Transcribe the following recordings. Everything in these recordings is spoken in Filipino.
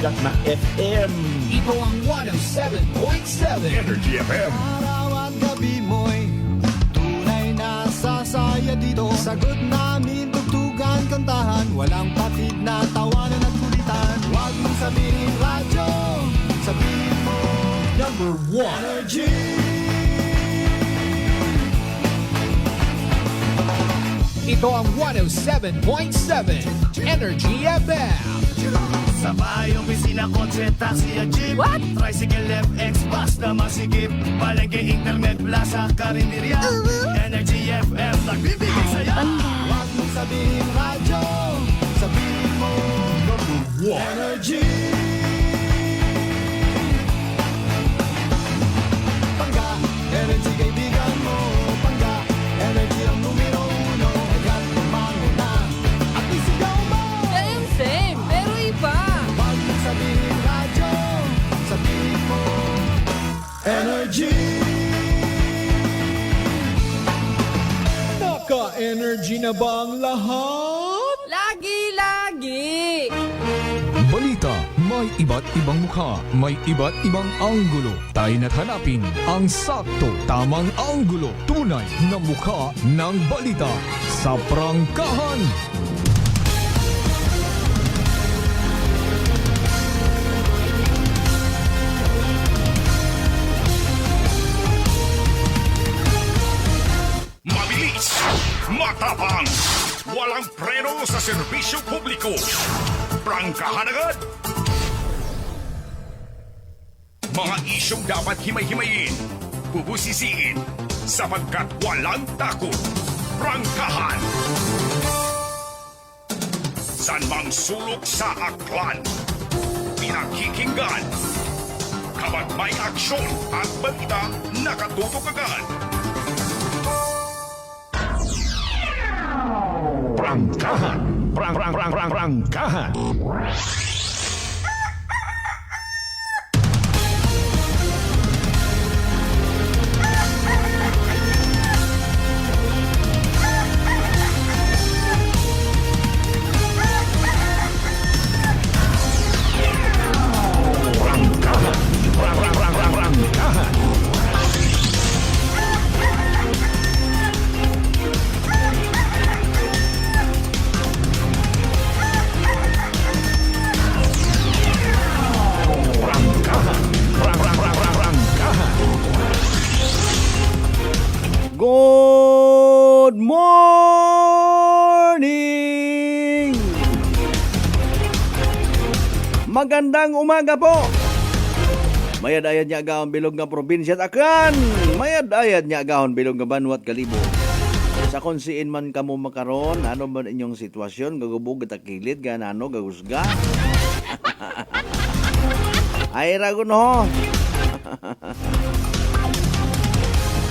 sikat na FM. Ito ang 107.7 Energy FM. Araw at gabi mo'y tunay na sasaya dito. Sagot namin, tugtugan, kantahan, walang patid na tawanan at kulitan. Huwag mong sabihin radyo, sabihin mo Number 1. Energy. Ito ang 107.7 Energy FM. Sa bahay, opisina, kotse, taxi at jeep. What? Tricycle, FX, basta masikip. Palengke, internet, plaza, karinderya. Energy FM, nagbibigay saya. Huwag mong sabihin radyo, sabihin mo Energy. Pangga, energy kaibigan mo. Pangga, energy ang numero uno. Agad lumango na at isigaw mo. Same, pero iba. Huwag mong sabihin radyo, sabihin mo Energy. Naka-energy na ba ang lahat? Lagi-lagi. Balita, may iba't ibang mukha, may iba't ibang anggulo. Tayo na't hanapin ang sakto, tamang anggulo, tunay na mukha ng balita sa prangkahan. Mabilis, matapang, walang preno sa serbisyo publiko. Prangkahan agad. Mga isyong dapat himay-himayin, bubusisiin, sapagkat walang takot. Prangkahan. San mang sulok sa aklan, pinakikinggan. Kapag may aksyon at balita, nakatutok agad. Prangkahan. Prangkahan. Prangkahan. Good morning! Magandang umaga po! Mayad-ayad niya agahon bilog nga probinsya at Aklan. Mayad-ayad niya agahon bilog nga Banwa at Kalibo. Sa konsiin man kamo makaron, ano man inyong sitwasyon, gagubog at akilid, ganano, gagusga. Ay ragon ho!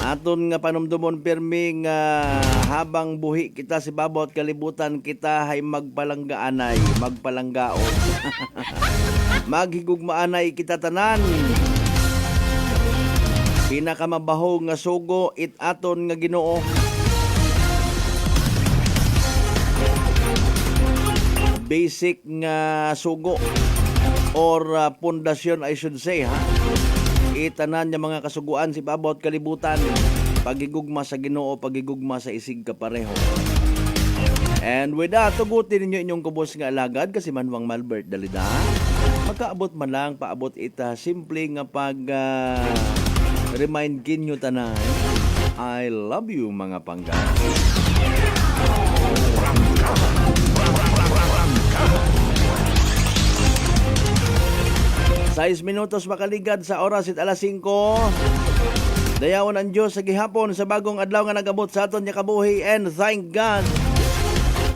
Aton nga panumdumon pirmi nga habang buhi kita si babot kalibutan kita hay magpalanggaanay, magpalanggaon. Maghigugmaanay kita tanan. Pinakamabaho nga sugo it aton nga Ginoo. Basic nga sugo or pundasyon I should say ha. Itanan niya mga kasuguan si babot kalibutan, pagigugma sa Ginoo, pagigugma sa isig kapareho. And with that, tugutin ninyo inyong kubos nga alagad kasi Manwang Malbert Dalida. Magkaabot man lang, paabot ita simple nga pag remind kinyo tanan. I love you mga pangga. 6 minutos makaligad sa oras at alas 5. Dayawan ang Diyos sa gihapon sa bagong adlaw nga nagabot sa aton niya kabuhi, and thank God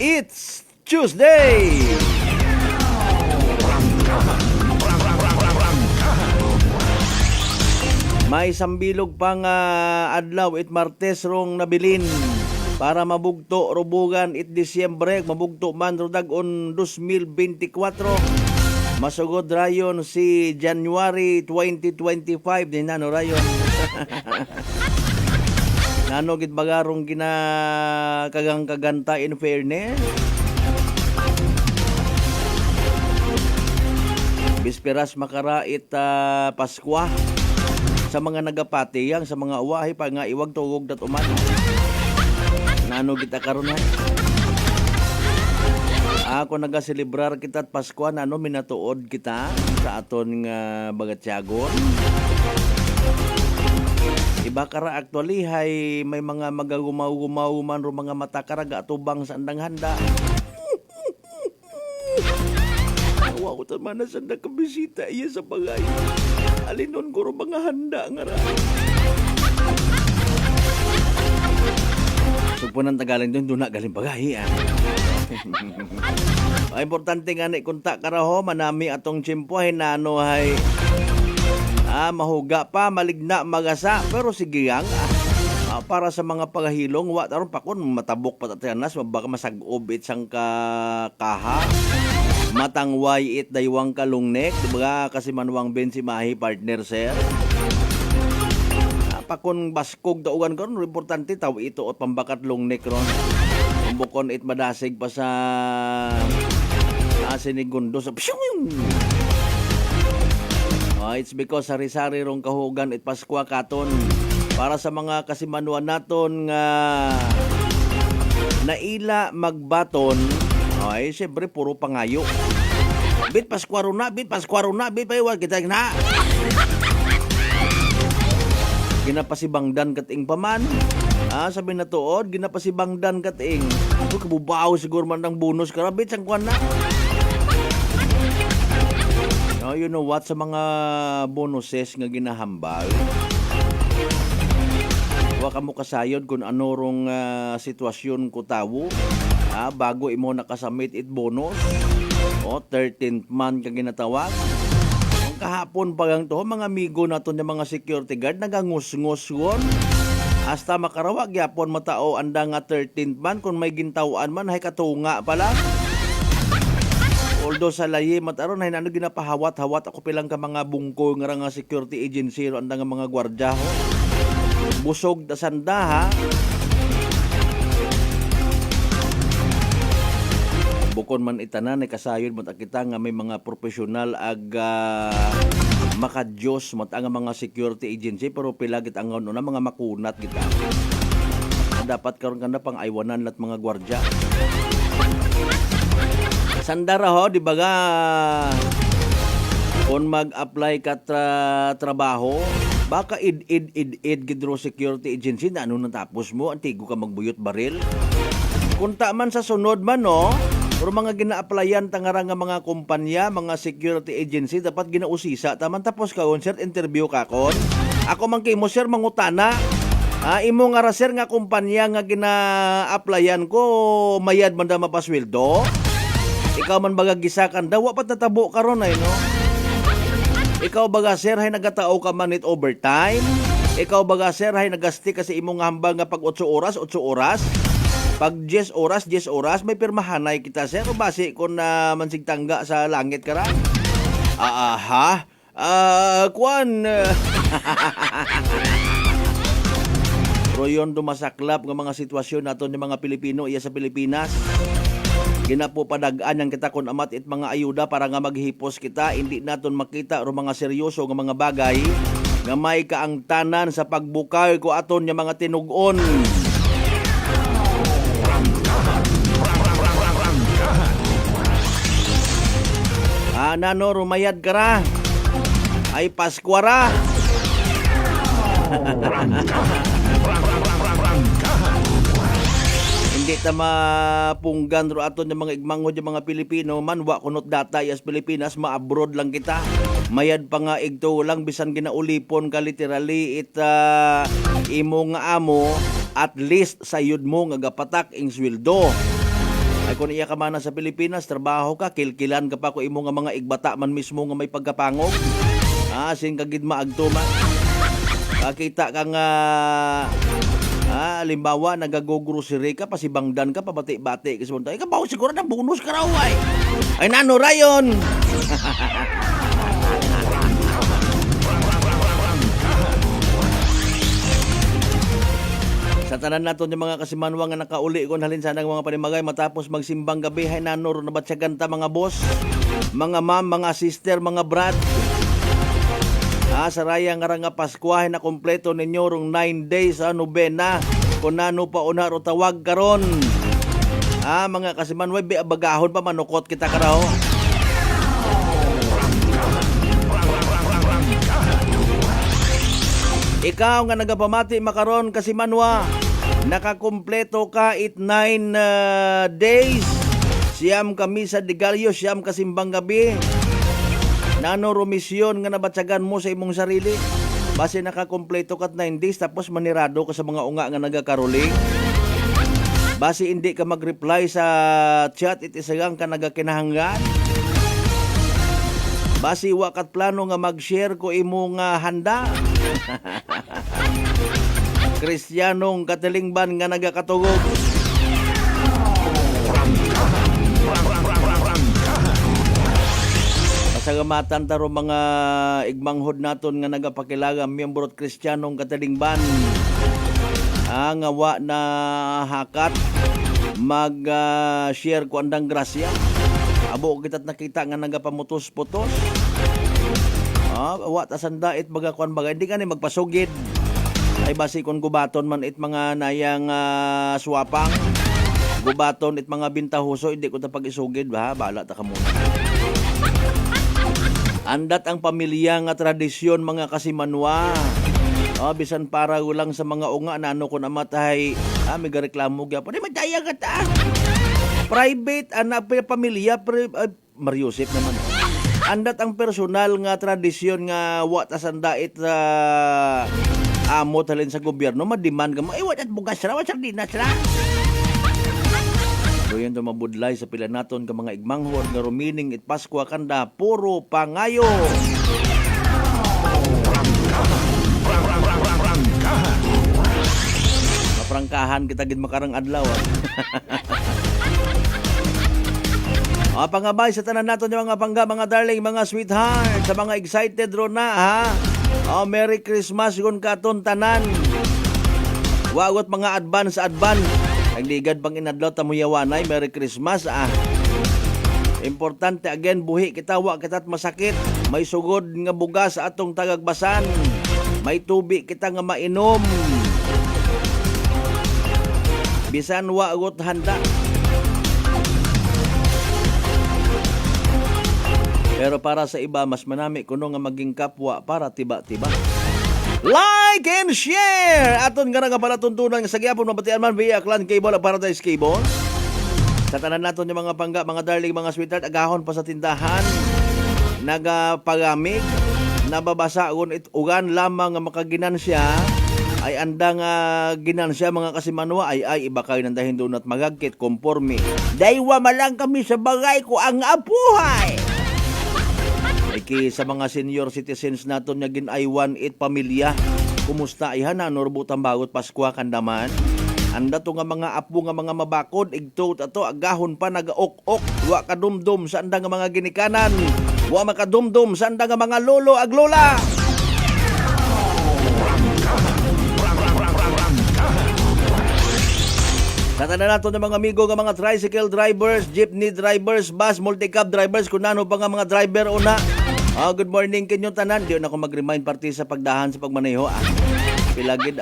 it's Tuesday. May sambilog pang adlaw it Martes rong nabilin para mabugto rubugan it Disyembre, mabugto man rudag-on 2024. Masugod rayon si January 2025 din nano rayon. Nano gid bagarong kagang kaganta in fairness. Bisperas makarait Paskwa. Sa mga nagapatiyang, sa mga uwahay pa nga iwag tugog dat uman. Nano kita karon ha? Ako nagaselebrar kita at Paskwa, nano minatuod kita sa aton nga bagatyagon. Iba kara actually hay may mga magagumaw-gumaw man ro mga mata karaga atubang sa andang handa. Awa ko taman na sa nakabisita iya sa bagay. Alinon ko ro mga handa nga ra. Sugpunan Tagalog doon na galing bagay. Ay importante nga ni kunta karaho manami atong tiyempo hay nano hay mahuga pa, maligna, magasa. Pero sige yang, para sa mga pagahilong, aron pa kun matabok patatayanas, baka masag-ob sang kaha. Matangway it daywang kalungnek, diba kasi manuwang ben si Mahi partner sir. Pakon baskog daugan karon importante taw ito at pambakat lungnek ron. Bukon it madasig pa sa sinigundo sa psyung. It's because sari-sari rong kahugan it Paskwa katon para sa mga kasimanuan naton nga naila magbaton. Ay siyempre puro pangayo. Bit Paskwa runa, bit paywag kita na. Ginapasibangdan kating paman. Sabi na tuod, ginapasibangdan kating. Kabubaw siguro man ng bonus karabit sang kwan na. You know what, sa mga bonuses nga ginahambal, wa ka mo kasayod kung ano rong sitwasyon ko tawo bago imo nakasamit it bonus o 13th month ka ginatawag. Ang kahapon pa gang to, mga amigo naton ng mga security guard nagangus-ngus won hasta makarawag yapon matao anda nga 13th month kung may gintawan man hay katunga pala. Although sa layi mataron ay nano ginapahawat-hawat ako pilang ka mga bungko nga security agency ro anda nga mga gwardya ho. Busog da sanda ha. Bukon man itanan ay kasayod mo kita nga may mga profesional makadiyos mo nga mga security agency pero pila git ang na mga makunat kita. Dapat karon kanda pang aywanan lat mga gwardya. Sandara ho, di ba ga kung mag-apply ka trabaho, baka id gidro security agency na ano natapos mo, antigo ka magbuyot baril. Kung man sa sunod man, no, pero mga gina-applyan tangara nga mga kumpanya, mga security agency, dapat ginausisa. Taman tapos ka, sir, interview ka kon. Ako man kay mo, sir, mangutana. Imo nga ra, sir, nga kumpanya nga gina-applyan ko, mayad man da mapasweldo. Ikaw man baga gisakan daw wapat natabo karon ay no. Ikaw baga sir hay nagatao ka man it overtime. Ikaw baga sir hay nagasti kasi imong hambal nga pag 8 oras. Pag 10 oras may pirmahanay kita sir o base kon na mansig tangga sa langit kara. Kwan. Pero yun dumasaklap ng mga sitwasyon naton ng mga Pilipino iya sa Pilipinas. Ginapupadagaan yang kita kun amat it mga ayuda para nga maghipos kita hindi naton makita ro mga seryoso nga mga bagay nga may kaangtanan sa pagbukay ko aton nga mga tinug-on. Nano rumayad ka ra ay Paskwa ra. Hindi ta mapunggan ro aton ng mga igmangod yung mga Pilipino man wa kunot data as Pilipinas ma-abroad lang kita. Mayad pa nga igto lang bisan ginaulipon ka literally imo nga amo at least sayod mo nga gapatak ing sweldo. Ay kung iya ka man sa Pilipinas trabaho ka kilkilan ka pa ko imo nga mga igbata man mismo nga may pagkapangog. Sin kagid maagto man. Kita ka nga halimbawa, nagagoggrocery ka, pasibangdan ka, pabati-bati. Kasi monta, ikaw siguro na bonus ka raw, ay. Ay, nano rayon. Sa tanan naton yung mga kasimanwa nga nakauli kon halin sana ng mga panimagay matapos magsimbang gabi hay nanor na batsyagan ta mga boss, mga ma'am, mga sister, mga brad. Saraya nga Paskwahe na kompleto ninyo rong 9 days nobena. Kung nano pa una ro tawag karon. Mga kasimanway bagahon pa manukot kita karaho. Ikaw nga nagapamati makaron kasimanwa, nakakumpleto ka 9 days. Siyam kami sa Digalyo, siyam kasimbang gabi. Nano rumisyon nga nabatsagan mo sa imong sarili. Base nakakumpleto ka 9 days tapos manirado ka sa mga unga nga nagakaroling. Base hindi ka mag-reply sa chat itisagang ka nagakinahanggan. Base wakat plano nga mag-share ko imong handa. Kristiyanong katilingban nga nagakatugog. Pasagamatan taro mga igmanghod naton nga nagapakilaga miyembro at Kristiyanong katilingban. Ang awa na hakat mag-share ko andang grasya. Abo kita't nakita nga nagapamutos-putos. Awa tasandait baga kuan baga hindi ka ni magpasugid. Ay basi kon gubaton man it mga nayang swapang. Gubaton it mga bintahuso hindi ko ta pag-isugid ba bala ta ka muna. Andat ang pamilya nga tradisyon mga kasimanwa. Bisan para ulang sa mga unga na ano kun amatay, may gareklamo gyapon. Di madaya ka ta. Private anak pamilya Mariusip naman. Andat ang personal nga tradisyon nga wa tasandait amo talin sa gobyerno mademand ka mo wat at bugas ra wat sardinas ra. Doon to mabudlay sa pila naton ka mga igmanghod nga rumining it Paskwa kanda puro pangayo. Maprangkahan kita gid makarang adlaw. Pangabay sa tanan naton yung mga pangga, mga darling, mga sweetheart, sa mga excited ro na ha. Merry Christmas gun katon tanan. Wagot mga advance. Nagligad pang inadlaw tamuyawanay, Merry Christmas Importante again buhi kita wa kita't masakit. May sugod nga bugas sa atong tagagbasan. May tubi kita nga mainom. Bisan wa agot handa. Pero para sa iba mas manami kuno nga maging kapwa para tiba-tiba. Like and share! Aton nga nga pala tuntunan sa gyapon mabatian man via Clan Cable o Paradise Cable. Sa tanan naton yung mga pangga, mga darling, mga sweetheart, agahon pa sa tindahan, nagapagamig, nababasaon ugan lamang nga makaginansya, ay andang ginansya mga kasimanwa, ay iba kayo nandahin doon at magagkit, konforme. Daywa malang kami sa bagay ko ang apuhay! Iki sa mga senior citizens naton nga ginaywan it pamilya. Kumusta ihan norbutan bagot Paskwa kandaman. Anda to nga mga apo nga mga mabakod igto ato agahon pa nagaok-ok wa kadumdum sa anda nga mga ginikanan. Wa makadumdum sa anda nga mga lolo ag lola. Tatanan nato ng mga amigo nga mga tricycle drivers, jeepney drivers, bus, multi-cab drivers, kunano pa nga mga driver una. Good morning kinyo tanan. Di na ako mag-remind party sa pagdahan sa pagmaneho. Pilagid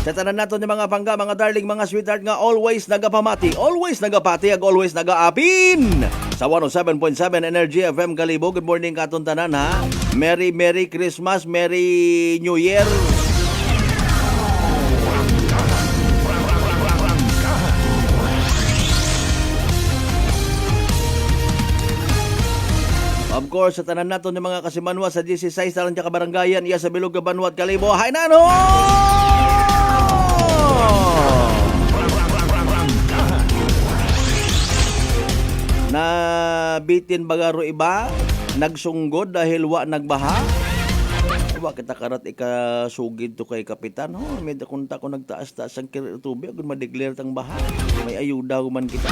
Tatanan nato ng mga pangga, mga darling, mga sweetheart nga always nagapamati, always nagapati, ag always nagaapin sa 107.7 Energy FM Kalibo. Good morning katon tanan ha. Merry Christmas, Merry New Year. Of course, sa tanan nato ng mga kasimanwa sa 16 talang tiya kabaranggayan, iya sa Bilog Banwat Kalibo. Hay nano! Na bitin bagaro iba, nagsunggod dahil wa nagbaha. Wa kita karat ikasugid to kay kapitan. May dakunta ko nagtaas-taas ang tubig, kung ma-declare tang baha. May ayuda man kita.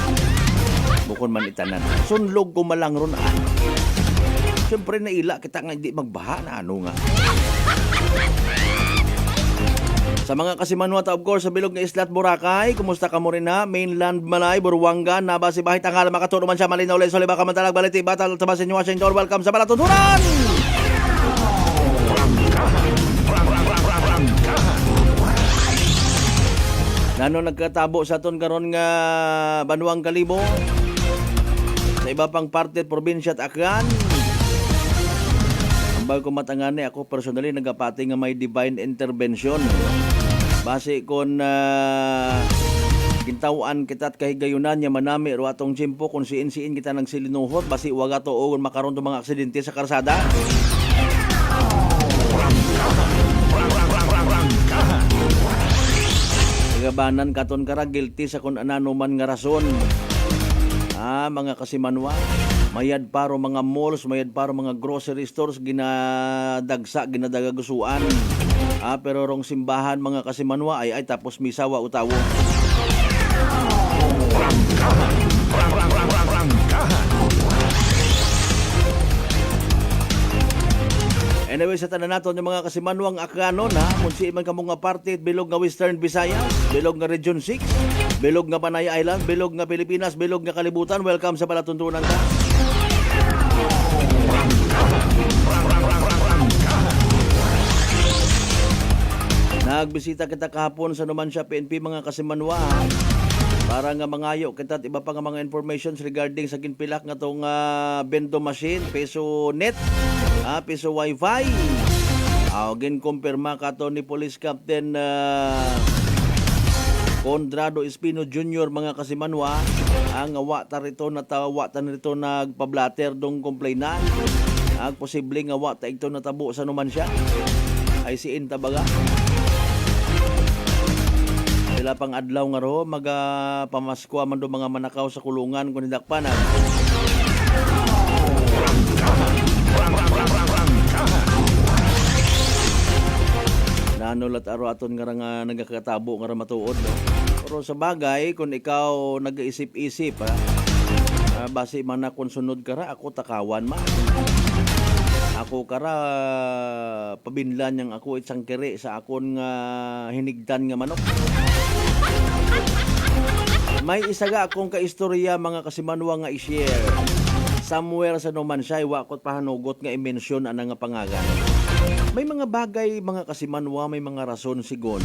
Bukon man itanan. Sunlog ko malang ron Siyempre naila kita nga hindi magbaha na ano nga. Sa mga kasimanwata, of course, sa bilog nga Isla at Boracay, kumusta ka mo rin ha? Mainland Malay, Buruanga, Nabasi, Bahit, Tanghala, Makaturo man siya, Malinaw, Leso, Liba, Kamantalag, Baliti, Batal, Tabasin, Washington, welcome sa Balatuntunan! Nano nagkatabo sa aton karon nga Banwang Kalibo, sa iba pang parte, probinsya at Aklan. Ang bago matangani ako personally nagapati nga may divine intervention. Base kon gintawan kita at kahigayunan niya manami ro atong tiyempo kung siin-siin kita nang silinuhot basi waga to o makaroon to mga aksidente sa karsada. Gabanan katon kara guilty sa kun anano man nga rason. Mga kasimanwa, mayad paro mga malls, mayad paro mga grocery stores ginadagagusuan. Pero rong simbahan mga kasimanwa ay tapos misawa utawo. Anyway, sa tanan naton yung mga kasimanwang Aklanon munsi man kamo nga parte bilog nga Western Visayas, bilog nga Region 6, bilog nga Panay Island, bilog nga Pilipinas, bilog nga kalibutan. Welcome sa Palatuntunan ka. Nagbisita kita kahapon sa Numancia PNP mga kasimanwa para nga mangayo kita at iba pa nga mga informations regarding sa ginpilak nga tong bendo machine, peso net, peso wifi. Gin-kumpirma ka to ni Police Captain Condrado Espino Jr. mga kasimanwa ang wata rito nagpablatter dong complainant. Ang posibleng wata ito natabo sa Numancia ay si Intabaga. Sila pang adlaw nga ro magapamaskwa man do mga manakaw sa kulungan kun hidakpanan. Nanulat aro aton nga nagakatabo nga matuod no. Pero sa bagay kung ikaw nag-iisip-isip base man na kung sunod kara ako takawan man. Ako kara pabinlan yang ako isang kere sa akon nga hinigdan nga manok. May isa ga akong kaistorya mga kasimanwa nga i-share. Somewhere sa Numancia wa ko pahanugot nga i-mention ana nga pangalan. May mga bagay mga kasimanwa, may mga rason sigon.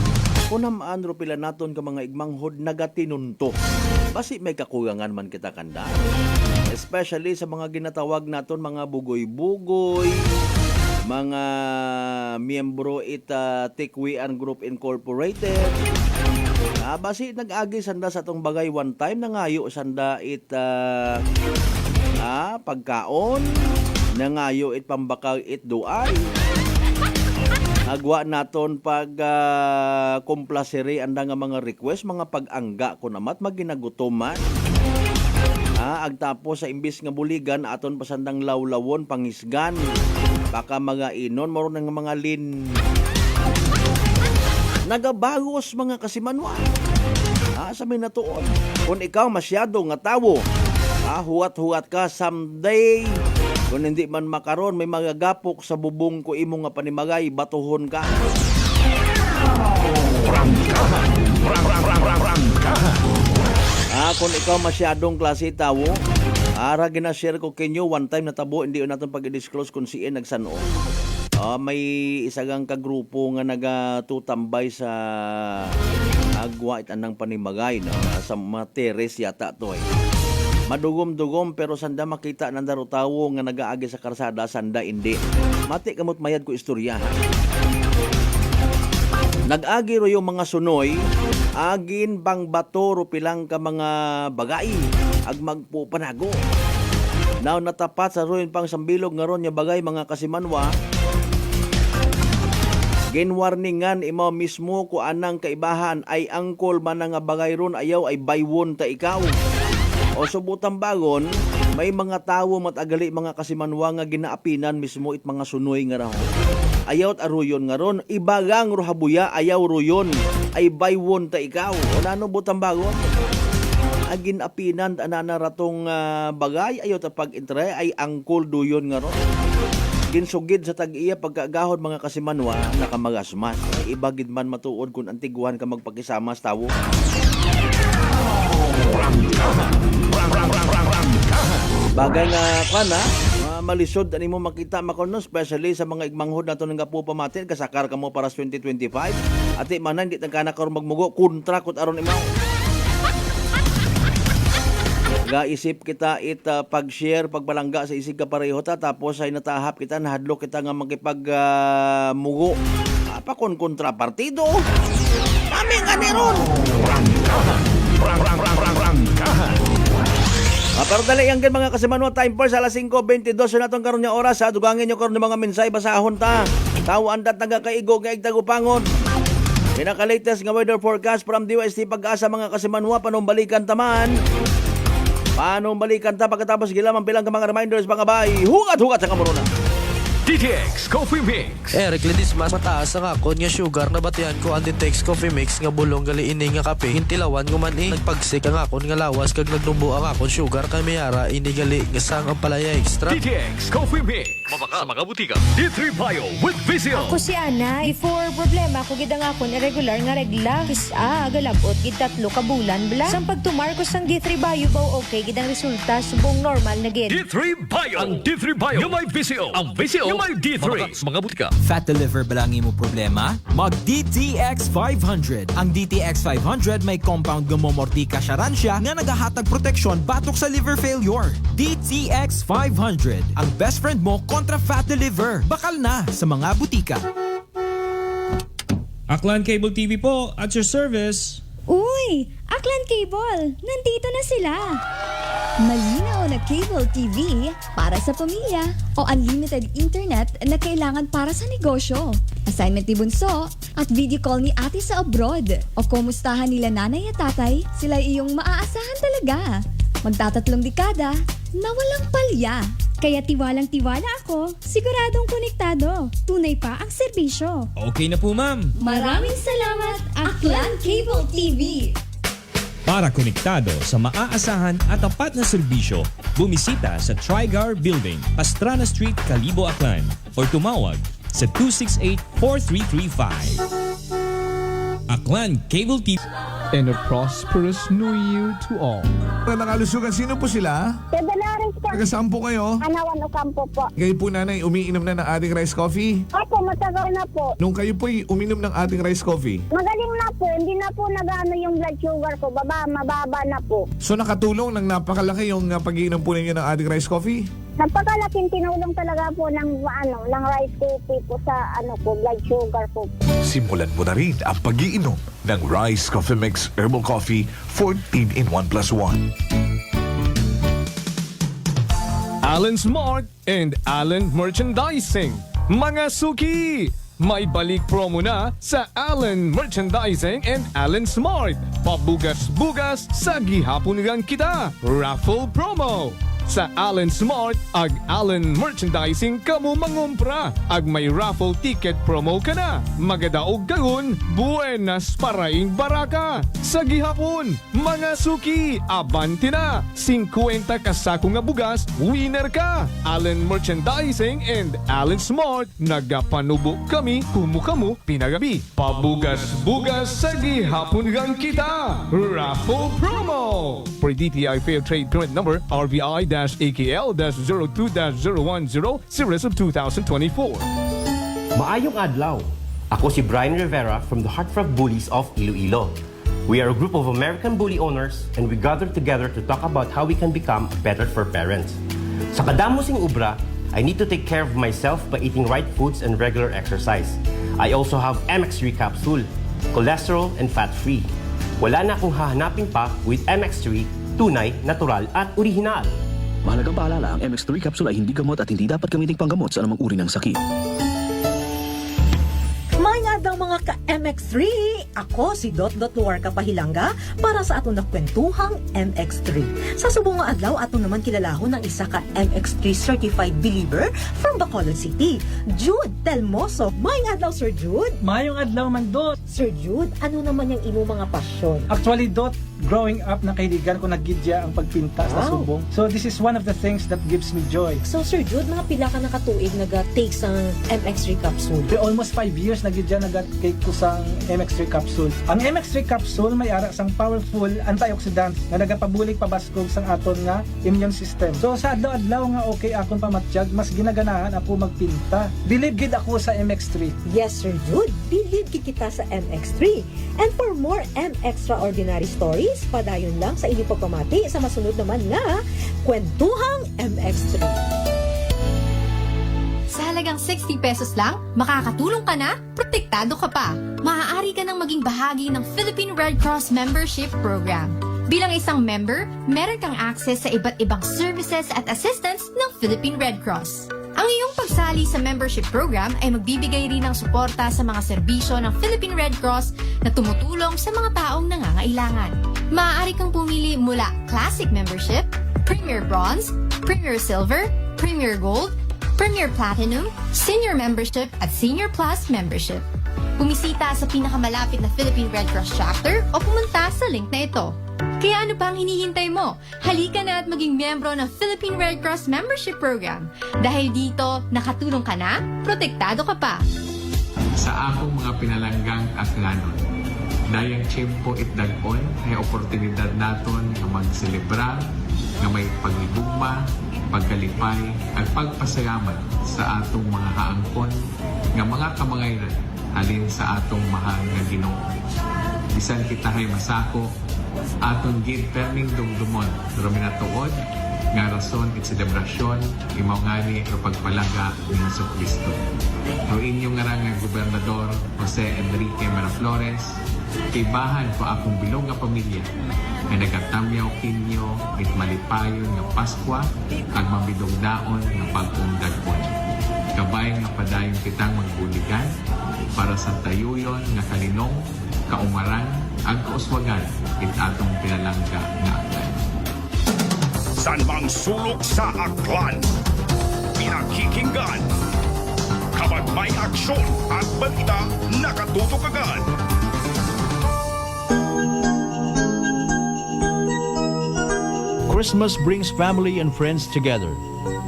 Kunamaan ro pila naton ka mga igmanghod nagatinunto. Basi may kakuyangan man kita kanda. Especially sa mga ginatawag naton mga bugoy-bugoy, mga miyembro Tikwian Group Incorporated. Basi nag-agi sanda sa tong bagay one time nangayo sanda pagkaon, nangayo pambakag duay. Agwa naton pag komplasere anda nga mga request, mga pag-angga ko namat maginagutoman. Agtapos sa imbis nga buligan aton pasandang lawlawon pangisgan. Baka mga inon maro nga mga lin. Nagabagos mga kasimanwa. Sa minatuon. Kung ikaw masyado nga tawo, huwat-huwat ka someday. Kung hindi man makaron, may magagapok sa bubong ko imo nga panimagay, batuhon ka. Kung ikaw masyadong klase tawo, ginashare ko kinyo one time na tabo, hindi natin pag-disclose kung siya nagsano. May isagang kagrupo nga nagatutambay sa agwa anang panimagay sa mga teres yata to Madugom-dugom pero sanda makita nang daro tawo nga nagaagi sa karsada, sanda hindi. Mati kamot mayad ko istorya. Nag-agi ro yung mga sunoy, agin bang bato ro pilang ka mga bagay, ag magpupanago. Now natapat sa ruin pang sambilog nga ron nya bagay mga kasimanwa. Ginwarningan imo mismo ko anang kaibahan ay angkol man nga bagay ron ayaw ay baywon ta ikaw. O subutang bagon, may mga tawo matagali mga kasimanwa nga ginaapinan mismo it mga sunoy nga raw. Ayaw at aruyon nga ron, ibagang rohabuya ayaw ruyon, ay baywon ta ikaw. O nano butang bagon? Agin apinan anana ratong bagay, ayaw ta pag-intre ay angkol duyon nga ron. ginsugid sa tag-iya pagkaagahod mga kasimanwa nakamagasmas. Ay iba gid man matuod kung antiguhan ka magpakisama sa tawo. Bagay nga kana, malisod ani mo makita makono especially sa mga igmanghod nato nga po pamatin kasakar ka mo para sa 2025. Ati manan di tagkana karon magmugo kontra kut aron imaw. Gaisip kita pag-share, pagbalangga sa isig kapareho ta tapos ay natahap kita nahadlok kita nga magipag mugo. Pa kon kontrapartido. Kami nga ni ron. Pero dali yan mga kasimanwa time for sa alas 5:22 na itong karon niya oras ha. Dugangin nyo karon ng mga mensay basahon ta. Tawaan ta taga kaigo kay tagupangon. Pinaka-latest nga weather forecast from DOST Pag-asa mga kasimanwa panumbalikan taman. Panumbalikan ta pagkatapos gilamang bilang ka mga reminders mga bay. Hugat-hugat sa kamuruna. DTX Coffee Mix. Eric Lidis mas mataas ang akon nga sugar na batian ko ang Ditex Coffee Mix nga bulong gali ini nga kape hintilawan ko man nagpagsik ang akon nga lawas kag nagnubo ang akon sugar kay mayara ini gali nga sang ang palaya extra. DTX Coffee Mix. Mabaka sa mga butika. D3 Bio with Vizio. Ako si Ana, before problema ko gid ang akon irregular nga regla. Galabot gid 3 ka bulan bla. Sang pagtumar ko sang D3 Bio ba okay gid ang resulta subong normal na gid. D3 Bio. Ang D3 Bio. Yung may Vizio. Ang Vizio. Yung may D3. Mabaka sa mga butika. Fat liver ba lang imo problema? Mag DTX 500. Ang DTX 500 may compound gumomortika siya nga nagahatag proteksyon batok sa liver failure. DTX 500. Ang best friend mo kontra fat liver. Bakal na sa mga butika. Aklan Cable TV po, at your service. Uy, Aklan Cable, nandito na sila. Malinaw na cable TV para sa pamilya o unlimited internet na kailangan para sa negosyo. Assignment ni Bunso at video call ni ate sa abroad. O kumustahan nila nanay at tatay, sila iyong maaasahan talaga. Magtatatlong dekada na walang palya. Kaya tiwalang-tiwala ako, siguradong konektado. Tunay pa ang serbisyo. Okay na po ma'am. Maraming salamat, Aklan Cable TV. Para konektado sa maaasahan at tapat na serbisyo, bumisita sa Trigar Building, Pastrana Street, Calibo, Aklan o tumawag sa 268-4335. Aklan Cable TV. And a prosperous New Year to all. Nakalusugan, sino po sila? Dalaris po. Taga-saan po kayo? Anawan Ocampo po. Kayo po nanay, umiinom na ng ating rice coffee? Opo, matagal na po. Nung kayo po'y uminom ng ating rice coffee, Magaling na po. Hindi na po nag-ano yung blood sugar ko. Mababa na po. so nakatulong ng napakalaki yung pag-iinom po ninyo ng ating rice coffee? Napakalaking tinulong talaga po ng rice coffee po sa blood sugar po. Simulan mo na rin ang pag-iinom ng Rice Coffee Mix Herbal Coffee 14 in 1 plus 1. Allen Smart and Allen Merchandising. Mga suki! May balik promo na sa Allen Merchandising and Allen Smart. Pabugas-bugas sa gihapon nilang kita. Raffle promo. Sa Allen Smart, ag Allen Merchandising kamo mangumpra. Ag may raffle ticket promo ka na. Magadaog gagun, buenas paraing baraka. Sa gihapon, mga suki, abanti na. 50 kasako nga bugas, winner ka. Allen Merchandising and Allen Smart, nagapanubo kami, kumukamu, pinagabi. Pabugas-bugas sa gihapon gang kita. Raffle promo. For DTI Fair Trade Permit Number, RBI-AKL-02-0100, Series of 2024. Maayong adlaw. Ako si Brian Rivera from the Heartfelt Bullies of Iloilo. We are a group of American bully owners and we gather together to talk about how we can become better for parents. Sa kadamosing ubra, I need to take care of myself by eating right foods and regular exercise. I also have MX3 capsule, cholesterol and fat-free. Wala na akong hahanapin pa with MX3, tunay, natural at orihinal. Mahalagang paalala, ang MX3 capsule ay hindi gamot at hindi dapat gamiting panggamot sa anumang uri ng sakit. May nga daw mga ka-MX3. Ako si Dot Luarca Pahilanga para sa aton nakwentuhang MX3. Sa subong nga adlaw aton naman kilalahon ng isa ka MX3 certified believer from Bacolod City, Jude Telmoso. May nga adlaw Sir Jude. Mayong adlaw man Dot. Sir Jude, ano naman yung imo mga pasyon? Actually Dot, growing up na kahiligan ko naggidya ang pagpinta sa Wow. subong. So this is one of the things that gives me joy. So Sir Jude, mga pila ka nakatuig nag-take sa MX3 capsule. Almost 5 years nagidya nag-take ko sa MX3 capsule. Ang MX3 capsule may ara sang powerful antioxidant na nagapabulig pabaskog sang aton nga immune system. So sa adlaw-adlaw nga okay akon pamatiyag, mas ginaganahan ako magpinta. Believe gid ako sa MX3. Yes, Sir Jude, believe kita sa MX3. And for more Extraordinary stories, padayon lang sa inyong pagpamati sa masunod naman nga Kwentuhang MX3. Sa halagang 60 pesos lang, makakatulong ka na, protektado ka pa. Maaari ka nang maging bahagi ng Philippine Red Cross Membership Program. Bilang isang member, meron kang access sa iba't ibang services at assistance ng Philippine Red Cross. Ang iyong pagsali sa membership program ay magbibigay rin ng suporta sa mga serbisyo ng Philippine Red Cross na tumutulong sa mga taong nangangailangan. Maaari kang pumili mula Classic Membership, Premier Bronze, Premier Silver, Premier Gold, Premier Platinum, Senior Membership at Senior Plus Membership. Bumisita sa pinakamalapit na Philippine Red Cross chapter o pumunta sa link na ito. Kaya ano pa ang hinihintay mo? Halika na at maging miyembro ng Philippine Red Cross Membership Program. Dahil dito, nakatulong ka na, protektado ka pa. Sa akong mga pinalanggang aklanon, dayang tiyempo itdag-on ay oportunidad naton nga magselebra, nga may pagligugma, pagkalipay, at pagpasalamat sa atong mga haangkon, nga mga kamangayran halin sa atong mahal nga Ginoo. Bisan kita hay masako, aton gid perming dumdumon pero minatuod nga rason it selebrasyon imaw ngani o pagpalaga ni Jesucristo. O inyong nga gobernador Jose Enrique Miraflores, tibahan ko akong bilog nga pamilya nga nagatamyaw kinyo it malipayon nga Paskwa ag mabidong daon nga pag-undagpon. Kabay nga padayon kitang magbuligan para sa tayuyon nga kalinong, kaumaran, ang kauswagan it atong pinalangga nga aklan. San mang sulok sa aklan, pinakikinggan. Kapag may aksyon at balita, nakatutok agad. Christmas brings family and friends together.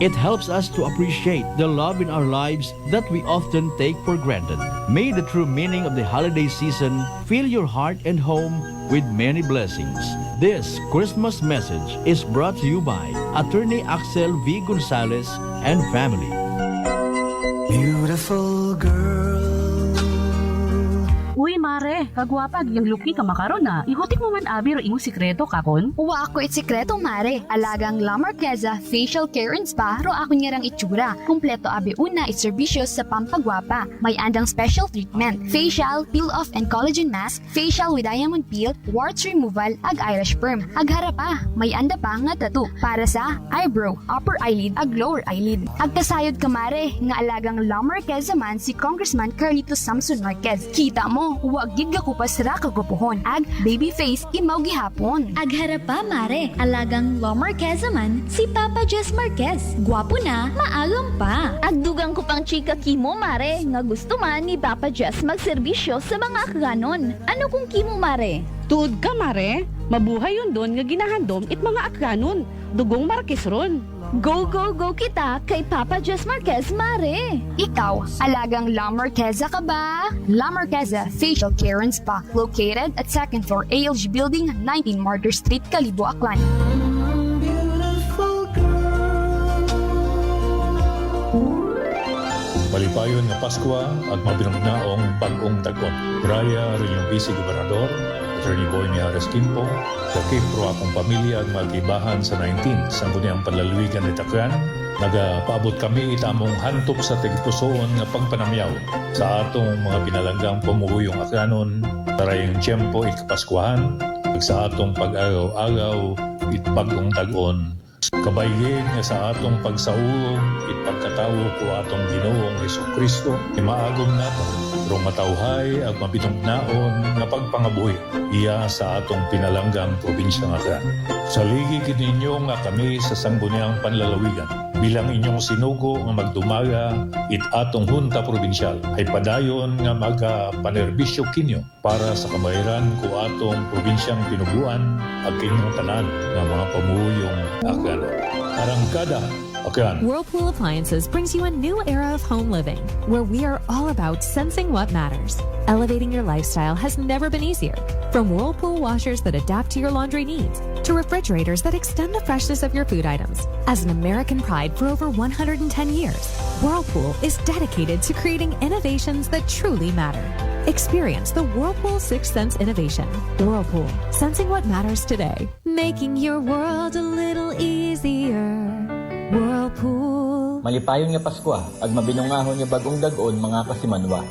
It helps us to appreciate the love in our lives that we often take for granted. May the true meaning of the holiday season fill your heart and home with many blessings. This Christmas message is brought to you by Attorney Axel V. Gonzalez and family. Beautiful girl. Uy, mare, kagwapag, yung luki ka makaron na. Ihutik mo man abi ro imong sikreto kakon. Uwa ako it sikreto, mare. Alagang La Marqueza Facial Care and Spa, ro ako niyarang itsura. Kumpleto abi una iserbisyo sa pampagwapa. May andang special treatment, facial, peel-off and collagen mask, facial with diamond peel, warts removal, ag eyelash perm. Ag harapa, may anda pa nga tattoo para sa eyebrow, upper eyelid, ag lower eyelid. Ag kasayod ka, mare, nga alagang La Marqueza man si Congressman Carlito Samson Marquez. Kita mo, huwag gidga ko pa sira kagupuhon. Ag baby face imaw gihapon. Ag harapa, mare, alagang La Marqueza man si Papa Jess Marquez. Gwapo na, maagam pa. Ag dugang ko pang chika kimo, mare, nga gusto man ni Papa Jess magserbisyo sa mga akganon. Ano kung kimo, mare? Tuod ka, mare. Mabuhay yun doon nga ginahandom it mga aklanon. Dugong Marquez ron. Go, go, go kita kay Papa Jess Marquez, mare! Ikaw, alagang La Marqueza ka ba? La Marqueza Facial Care and Spa, located at 2nd floor ALG Building, 19 Martyr Street, Kalibo, Aklan. Malipayon nga Paskwa at mabinugnaong bagong tagon. Graya rin yung Vice Gobernador, Attorney Boy Mijares Quimpo, sakit pro akong pamilya at magkibahan sa 19 sa ang palaluigan ni Takyan. Nagapaabot kami itamong hantok sa tigpusoon nga pagpanamyaw sa atong mga pinalanggang pamuyong akyanon para yung tiyempo ikapaskwahan sa atong pag-agaw-agaw itpagong tagon. Kabaygin nga sa atong pagsaulog itpagkatawo ko atong Ginoong Jesucristo, imaagom nato Rong matawhay ag mabinugnaon nga pagpangabuhi iya sa atong pinalanggang probinsya nga Aklan. Saligi gid ninyo nga kami sa sangguniang panlalawigan bilang inyong sinugo nga magdumaga it atong hunta probinsyal ay padayon nga magapanerbisyo kinyo para sa kamahiran ko atong probinsyang pinuguan ag inyong tanan nga mga pamuyong Aklan. Arangkada Aklan. Whirlpool Appliances brings you a new era of home living, where we are all about sensing what matters. Elevating your lifestyle has never been easier. From Whirlpool washers that adapt to your laundry needs, to refrigerators that extend the freshness of your food items. As an American pride for over 110 years, Whirlpool is dedicated to creating innovations that truly matter. Experience the Whirlpool Sixth Sense innovation. Whirlpool, sensing what matters today. Making your world a little easier. Whirlpool. Malipayon nga Pasko ag mabinungahon nga bagong dag-on mga kasimanwa.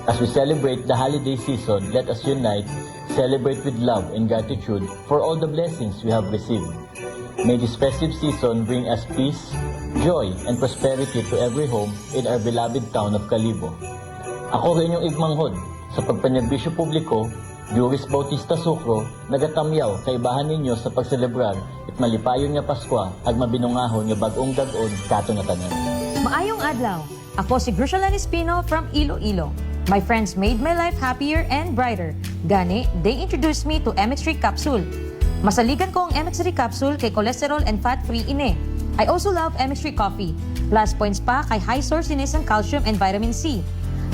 As we celebrate the holiday season, let us unite, celebrate with love and gratitude for all the blessings we have received. May this festive season bring us peace, joy, and prosperity to every home in our beloved town of Kalibo. Ako rin inyong igmanghod sa pagpanerbisyo publiko, Juris Bautista Sucro, nagatamyaw kay bahan ninyo sa pagselebrar at malipayon nga Pasko ag mabinungahon nga bagong dag-on kato nga tanan. Maayong adlaw. Ako si Grushalan Espino from Iloilo. My friends made my life happier and brighter. Gani, they introduced me to MX3 Capsule. Masaligan ko ang MX3 Capsule kay cholesterol and fat-free ine. I also love MX3 Coffee. Plus points pa kay high source ine ng calcium and vitamin C.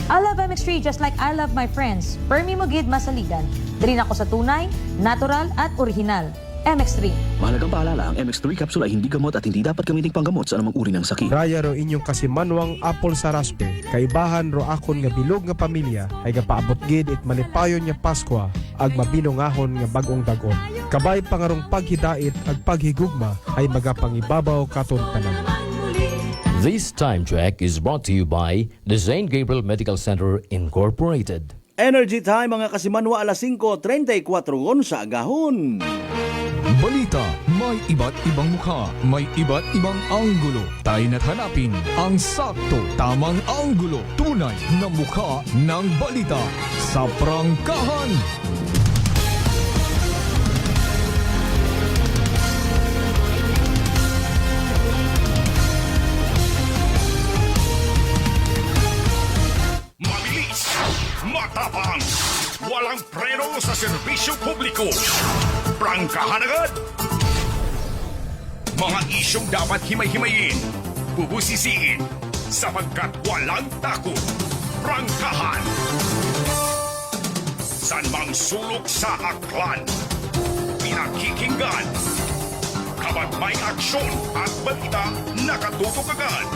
I love MX3 just like I love my friends. Permi mo gid masaligan. Dili ako sa tunay, natural at original. MX3. Mahalagang paalala, ang MX3 capsule ay hindi gamot at hindi dapat gamiting panggamot sa anumang uri ng sakit. Raya ro inyong kasimanwang apple sa raspe. Kaibahan ro akon nga bilog nga pamilya ay gapaabot gid it malipayon nga Pasko ag mabinungahon nga bagong dag-on. Kabay pangarong paghidait ag paghigugma ay magapangibabaw katon tanan. This time check is brought to you by the St. Gabriel Medical Center Incorporated. Energy Time mga kasimanwa alas 5:34 sa agahon. Balita, may iba't ibang mukha, may iba't ibang anggulo. Tayo na't hanapin ang sakto, tamang anggulo, tunay na mukha ng balita sa prangkahan. Mabilis, matapang, walang preno sa serbisyo publiko. Prangkahan agad! Mga isyong dapat himay-himayin, bubusisiin, sapagkat walang takot. Prangkahan! San mang sulok sa Aklan, pinakikinggan. Kapag may aksyon at balita, nakatutok agad.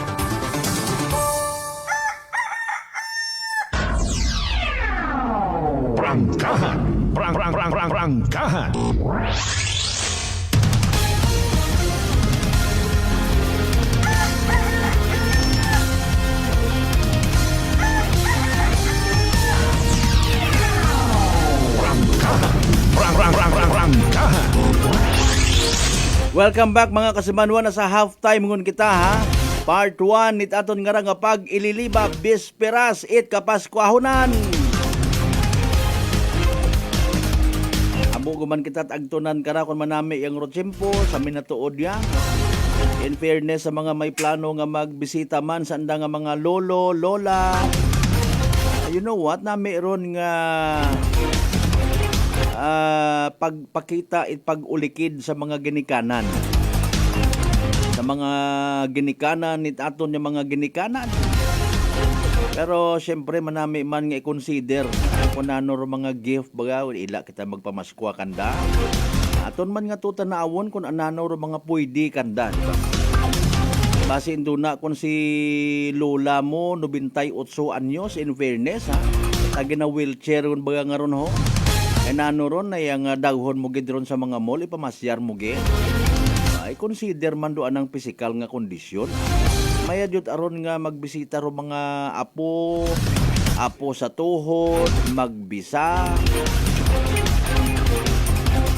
Prangkahan! Prangkahan! Welcome back mga kasimanwa na sa halftime ngun kita ha. Part 1 nit aton nga nga pag ililiba bisperas it kapaskuahonan. Amo guman kita agtunan kara kon manami yang Rotsempo sa minatuod ya. In fairness sa mga may plano nga magbisita man sa anda nga mga lolo, lola. You know what, na mayroon nga pagpakita at pag-ulikid sa mga ginikanan. Sa mga ginikanan at aton yung mga ginikanan. Pero syempre manami man nga i-consider kung ano ro mga gift baga ila kita magpamaskwa kanda. Aton man nga tutanawon kung ano ro mga pwede kanda, diba? Base induna kung si lola mo 98 anyos in fairness ha. Tagi na wheelchair kung baga nga ron ho. Ay nano ron na yung daghon mo gid ron sa mga mall, ipamasyar mo gid. Ay consider man doan ang physical nga kondisyon. Maya jud aron nga magbisita ro mga apo sa tuhod, magbisa.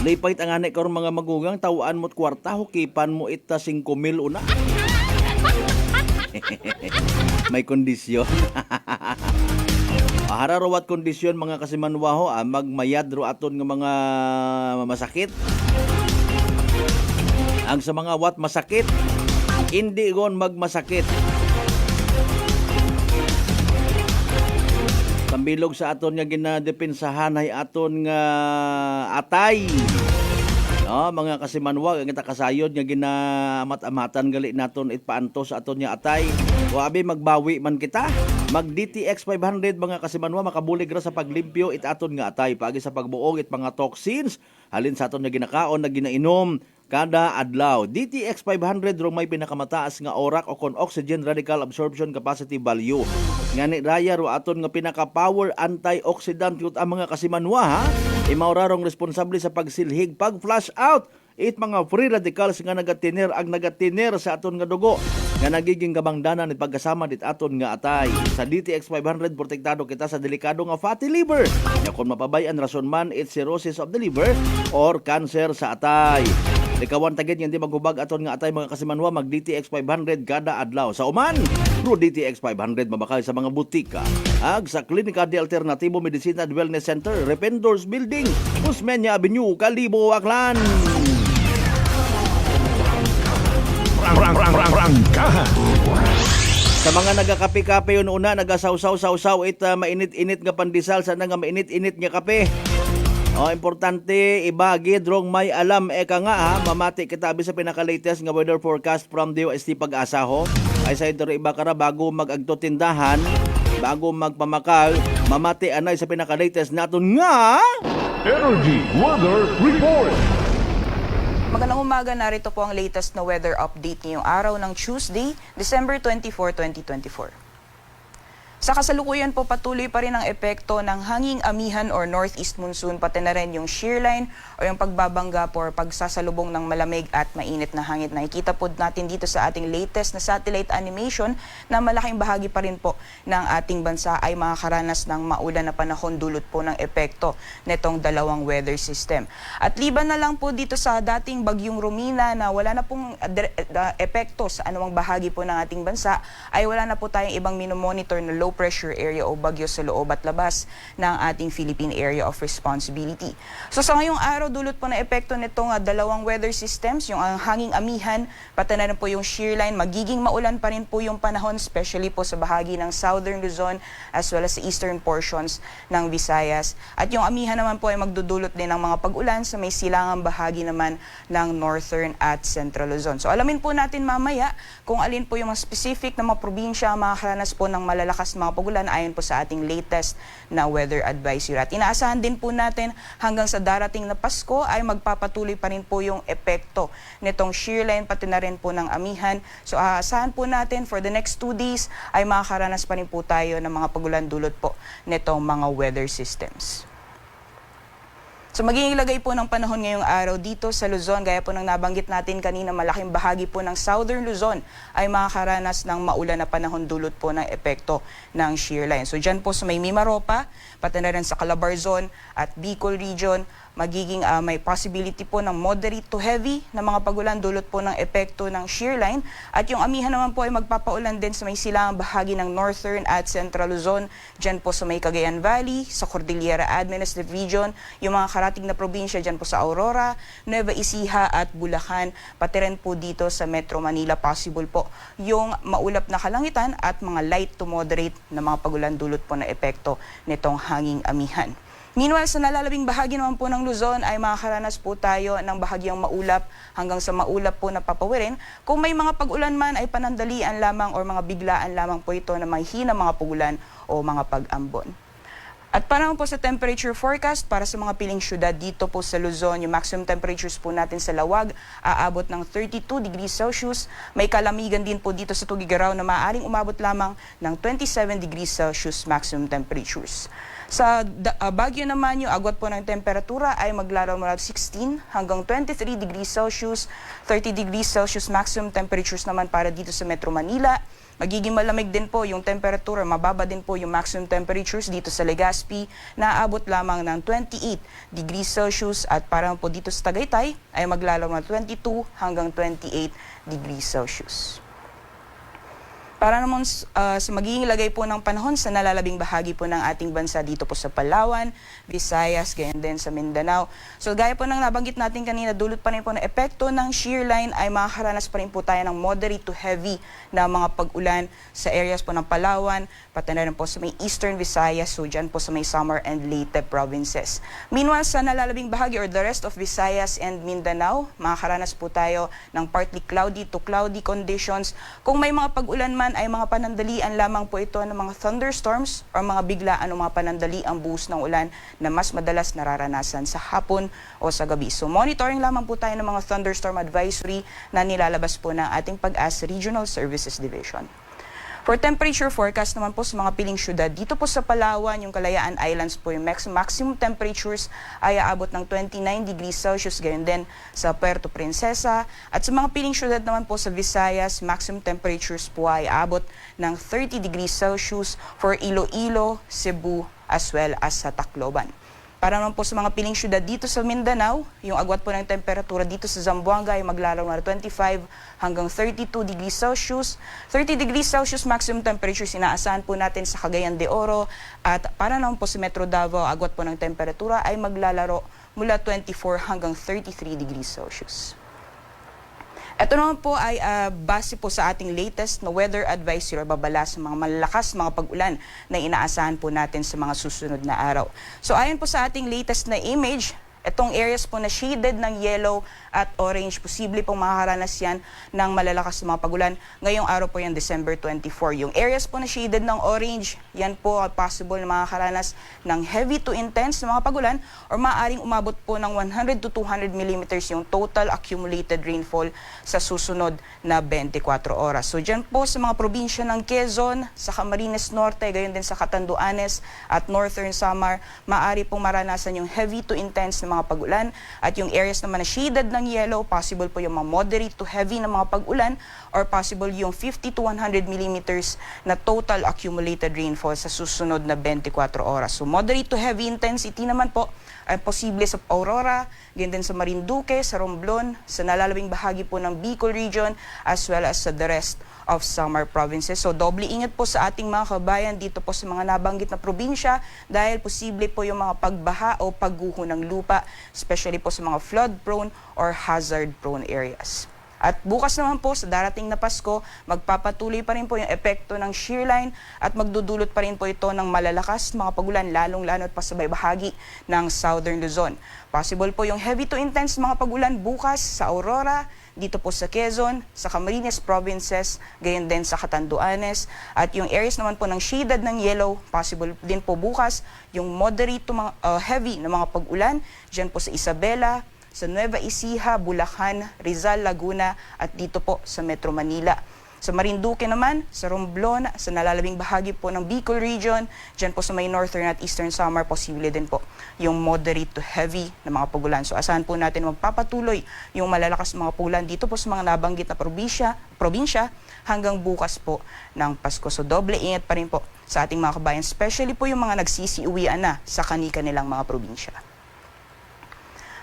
Lipait ang anay karon mga magugang, tawaan mo't kwarta, hukipan mo ita 5,000 una. May kondisyon. Mahara ro wat kondisyon mga kasimanwaho, magmayad ro aton nga mga masakit. Ang sa mga wat masakit, hindi gon magmasakit. Sambilog sa aton nga ginadepensahan ay aton nga atay. No, mga kasimanwa, ang kita kasayod nga ginamat-amatan gali naton itpaanto sa aton nga atay. O abi magbawi man kita. Mag DTX 500 mga kasimanwa, makabulig ra sa paglimpyo it aton nga atay. Paagi sa pagbuong it mga toxins halin sa aton nga ginakaon na ginainom kada adlaw. DTX 500 rong may pinakamataas nga ORAC o oxygen radical absorption capacity value. Ngani raya ro aton nga pinaka-power antioxidant yut ang mga kasimanwa ha. Imaura rong responsable sa pagsilhig, pag-flush out it mga free radicals nga nagatiner sa aton nga dugo nga nagiging kabangdanan at pagkasama dit aton nga atay. Sa DTX 500 protektado kita sa delikado nga fatty liver. Nya kung mapabayan rason man it cirrhosis of the liver or cancer sa atay. Ikawan tagid nga di maghubag aton nga atay mga kasimanwa, mag DTX 500 kada adlaw. Sa uman, pro DTX 500 mabakay sa mga butika. Ag sa Klinika de Alternativo Medicina at Wellness Center, Rependors Building, Usmeña Avenue, Kalibo, Aklan. Rangkahan. Sa mga nagakape-kape yun una, nagasawsaw-sawsaw it mainit-init nga pandesal, sana nga mainit-init nga kape. Importante ibagi drong may alam eka nga ha, mamati kita abi sa pinaka-latest nga weather forecast from DOST Pag-asa ho. Ay sa ito iba kara bago mag-agto tindahan, bago magpamakal, mamati anay sa pinaka-latest naton nga Energy Weather Report. Magandang umaga, narito po ang latest na weather update ngayong araw ng Tuesday, December 24, 2024. Sa kasalukuyan po patuloy pa rin ang epekto ng hanging amihan or northeast monsoon, pati na rin yung shear line o yung pagbabangga po or pagsasalubong ng malamig at mainit na hangin. Nakikita po natin dito sa ating latest na satellite animation na malaking bahagi pa rin po ng ating bansa ay makakaranas ng maulan na panahon dulot po ng epekto netong dalawang weather system. At liban na lang po dito sa dating bagyong Romina na wala na pong epekto sa anumang bahagi po ng ating bansa, ay wala na po tayong ibang minomonitor na low pressure area o bagyo sa loob at labas ng ating Philippine Area of Responsibility. So sa ngayong araw, dulot po na epekto nitong dalawang weather systems, yung hanging amihan, pati na rin po yung shear line, magiging maulan pa rin po yung panahon, especially po sa bahagi ng Southern Luzon as well as sa eastern portions ng Visayas. At yung amihan naman po ay magdudulot din ng mga pag-ulan sa may silangang bahagi naman ng Northern at Central Luzon. So alamin po natin mamaya kung alin po yung mga specific na mga probinsya makakaranas po ng malalakas mga pagulan ayon po sa ating latest na weather advisory. At inaasahan din po natin hanggang sa darating na Pasko ay magpapatuloy pa rin po yung epekto nitong shear line pati na rin po ng amihan. So aasahan po natin for the next 2 days ay makakaranas pa rin po tayo ng mga pagulan dulot po nitong mga weather systems. So magiging lagay po ng panahon ngayong araw dito sa Luzon, gaya po ng nabanggit natin kanina, malaking bahagi po ng Southern Luzon ay makakaranas ng maulan na panahon dulot po ng epekto ng shear line. So dyan po sa may Mimaropa, pati na rin sa Calabarzon at Bicol region, magiging may possibility po ng moderate to heavy na mga pagulan dulot po ng epekto ng shear line. At yung amihan naman po ay magpapaulan din sa may silangang bahagi ng Northern at Central Luzon, dyan po sa may Cagayan Valley, sa Cordillera Administrative Region, yung mga karating na probinsya dyan po sa Aurora, Nueva Ecija at Bulacan, pati rin po dito sa Metro Manila, possible po yung maulap na kalangitan at mga light to moderate na mga pagulan dulot po na epekto nitong hanging amihan. Meanwhile, sa nalalabing bahagi naman po ng Luzon ay makakaranas po tayo ng bahagyang maulap hanggang sa maulap po na papawirin. Kung may mga pag-ulan man ay panandalian lamang or mga biglaan lamang po ito na may hina mga pagulan o mga pag-ambon. At para po sa temperature forecast para sa mga piling syudad dito po sa Luzon, yung maximum temperatures po natin sa Lawag aabot ng 32 degrees Celsius. May kalamigan din po dito sa Tugigaraw na maaaring umabot lamang ng 27 degrees Celsius maximum temperatures. Sa Baguio naman, yung agwat po ng temperatura ay maglaro mula 16 hanggang 23 degrees Celsius, 30 degrees Celsius maximum temperatures naman para dito sa Metro Manila. Magiging malamig din po yung temperatura, mababa din po yung maximum temperatures dito sa Legazpi na aabot lamang ng 28 degrees Celsius at para po dito sa Tagaytay ay maglalaro ng 22 hanggang 28 degrees Celsius. Para naman sa magiging lagay po ng panahon sa nalalabing bahagi po ng ating bansa dito po sa Palawan, Visayas, ganyan din sa Mindanao. So gaya po ng nabanggit natin kanina, dulot pa rin po ng epekto ng shear line ay makakaranas pa rin po tayo ng moderate to heavy na mga pag-ulan sa areas po ng Palawan, pati na rin po sa may Eastern Visayas, so dyan po sa may Samar and Leyte provinces. Meanwhile, sa nalalabing bahagi or the rest of Visayas and Mindanao, makakaranas po tayo ng partly cloudy to cloudy conditions. Kung may mga pag-ulan man ay mga panandalian lamang po ito ng mga thunderstorms or mga biglaan o mga panandaliang buhos ng ulan na mas madalas nararanasan sa hapon o sa gabi. So monitoring lamang po tayo ng mga thunderstorm advisory na nilalabas po ng ating Pag-asa Regional Services Division. For temperature forecast naman po sa mga piling syudad, dito po sa Palawan, yung Kalayaan Islands po, yung maximum temperatures ay aabot ng 29 degrees Celsius, gayon din sa Puerto Princesa. At sa mga piling syudad naman po sa Visayas, maximum temperatures po ay aabot ng 30 degrees Celsius for Iloilo, Cebu, as well as sa Tacloban. Para naman po sa mga piling syudad dito sa Mindanao, yung agwat po ng temperatura dito sa Zamboanga ay maglalaro na 25 hanggang 32 degrees Celsius. 30 degrees Celsius maximum temperature inaasahan po natin sa Cagayan de Oro. At para naman po sa Metro Davao, agwat po ng temperatura ay maglalaro mula 24 hanggang 33 degrees Celsius. Ito naman po ay base po sa ating latest na weather advisory o babala sa mga malalakas mga pag-ulan na inaasahan po natin sa mga susunod na araw. So ayon po sa ating latest na image, itong areas po na shaded ng yellow at orange, posible pong makakaranas yan ng malalakas na mga pagulan. Ngayong araw po yan, December 24. Yung areas po na shaded ng orange, yan po possible na makakaranas ng heavy to intense na mga pagulan or maaaring umabot po ng 100 to 200 millimeters yung total accumulated rainfall sa susunod na 24 oras. So dyan po sa mga probinsya ng Quezon, sa Camarines Norte, gayon din sa Catanduanes at Northern Samar, maaari pong maranasan yung heavy to intense na mga pagulan. At yung areas naman na shaded ng yellow, possible po yung mga moderate to heavy na mga pag-ulan or possible yung 50 to 100 millimeters na total accumulated rainfall sa susunod na 24 oras. So moderate to heavy intensity naman po ay posible sa Aurora, ganyan din sa Marinduque, sa Romblon, sa nalalabing bahagi po ng Bicol region, as well as sa the rest of Samar provinces. So doble ingat po sa ating mga kabayan dito po sa mga nabanggit na probinsya dahil posible po yung mga pagbaha o pagguho ng lupa, especially po sa mga flood-prone or hazard-prone areas. At bukas naman po sa darating na Pasko, magpapatuloy pa rin po yung epekto ng shear line at magdudulot pa rin po ito ng malalakas mga pagulan, lalong-lalo at pasabay bahagi ng Southern Luzon. Possible po yung heavy to intense mga pagulan bukas sa Aurora, dito po sa Quezon, sa Camarines provinces, gayon din sa Catanduanes. At yung areas naman po ng shaded ng yellow, possible din po bukas yung moderate to heavy na mga pag-ulan, dyan po sa Isabela, sa Nueva Ecija, Bulacan, Rizal, Laguna at dito po sa Metro Manila. Sa Marinduque naman, sa Romblon, sa nalalabing bahagi po ng Bicol region, dyan po sa may Northern at Eastern Samar, posible din po yung moderate to heavy na mga pagulan. So asahan po natin magpapatuloy yung malalakas mga pagulan dito po sa mga nabanggit na probinsya hanggang bukas po ng Pasko. So doble ingat pa rin po sa ating mga kabayan, especially po yung mga nagsisiuwian na sa kani-kanilang mga probinsya.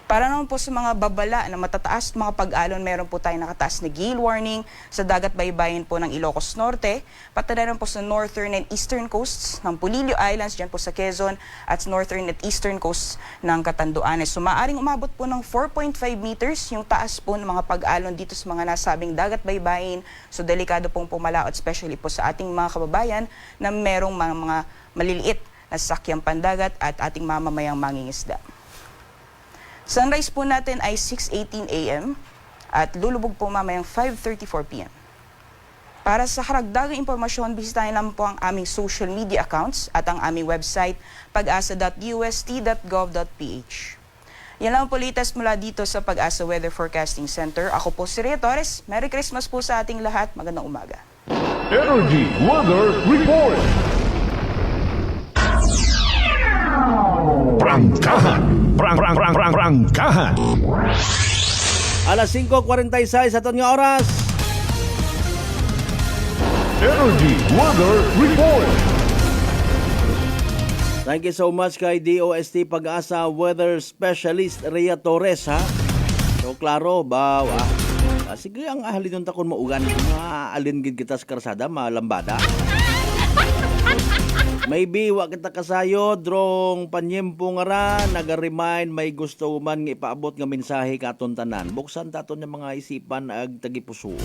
Para naman po sa mga babala na matataas mga pag-alon, meron po tayong nakataas na gale warning sa dagat baybayin po ng Ilocos Norte, pati na rin po sa northern and eastern coasts ng Polillo Islands, dyan po sa Quezon, at northern at eastern coasts ng Catanduanes. So maaaring umabot po ng 4.5 meters yung taas po ng mga pag-alon dito sa mga nasabing dagat baybayin. So delikado pong pumalaot, especially po sa ating mga kababayan na merong mga maliliit na sasakyang pandagat at ating mamamayang mangingisda. Sunrise po natin ay 6:18 a.m. at lulubog po mamayang 5:34 p.m. Para sa karagdagang impormasyon, bisitahin lang po ang aming social media accounts at ang aming website pag-asa.ust.gov.ph. Yan lang po latest mula dito sa Pag-asa Weather Forecasting Center. Ako po si Rhea Torres. Merry Christmas po sa ating lahat. Magandang umaga. Energy Weather Report. Prangkahan. Alas 5:46 aton nga oras. Energy Weather Report. Thank you so much kay DOST Pag-asa Weather Specialist Rhea Torres, ha. So klaro ba Sige, ang ahalin yung takon maugan. Maalin gid kita sa karsada, malambada. Maybe wa kita kasayo drong panyempo nga ra naga-remind may gusto man nga ipaabot nga mensahe katon tanan. Buksan taton nga mga isipan ag tagipusoon.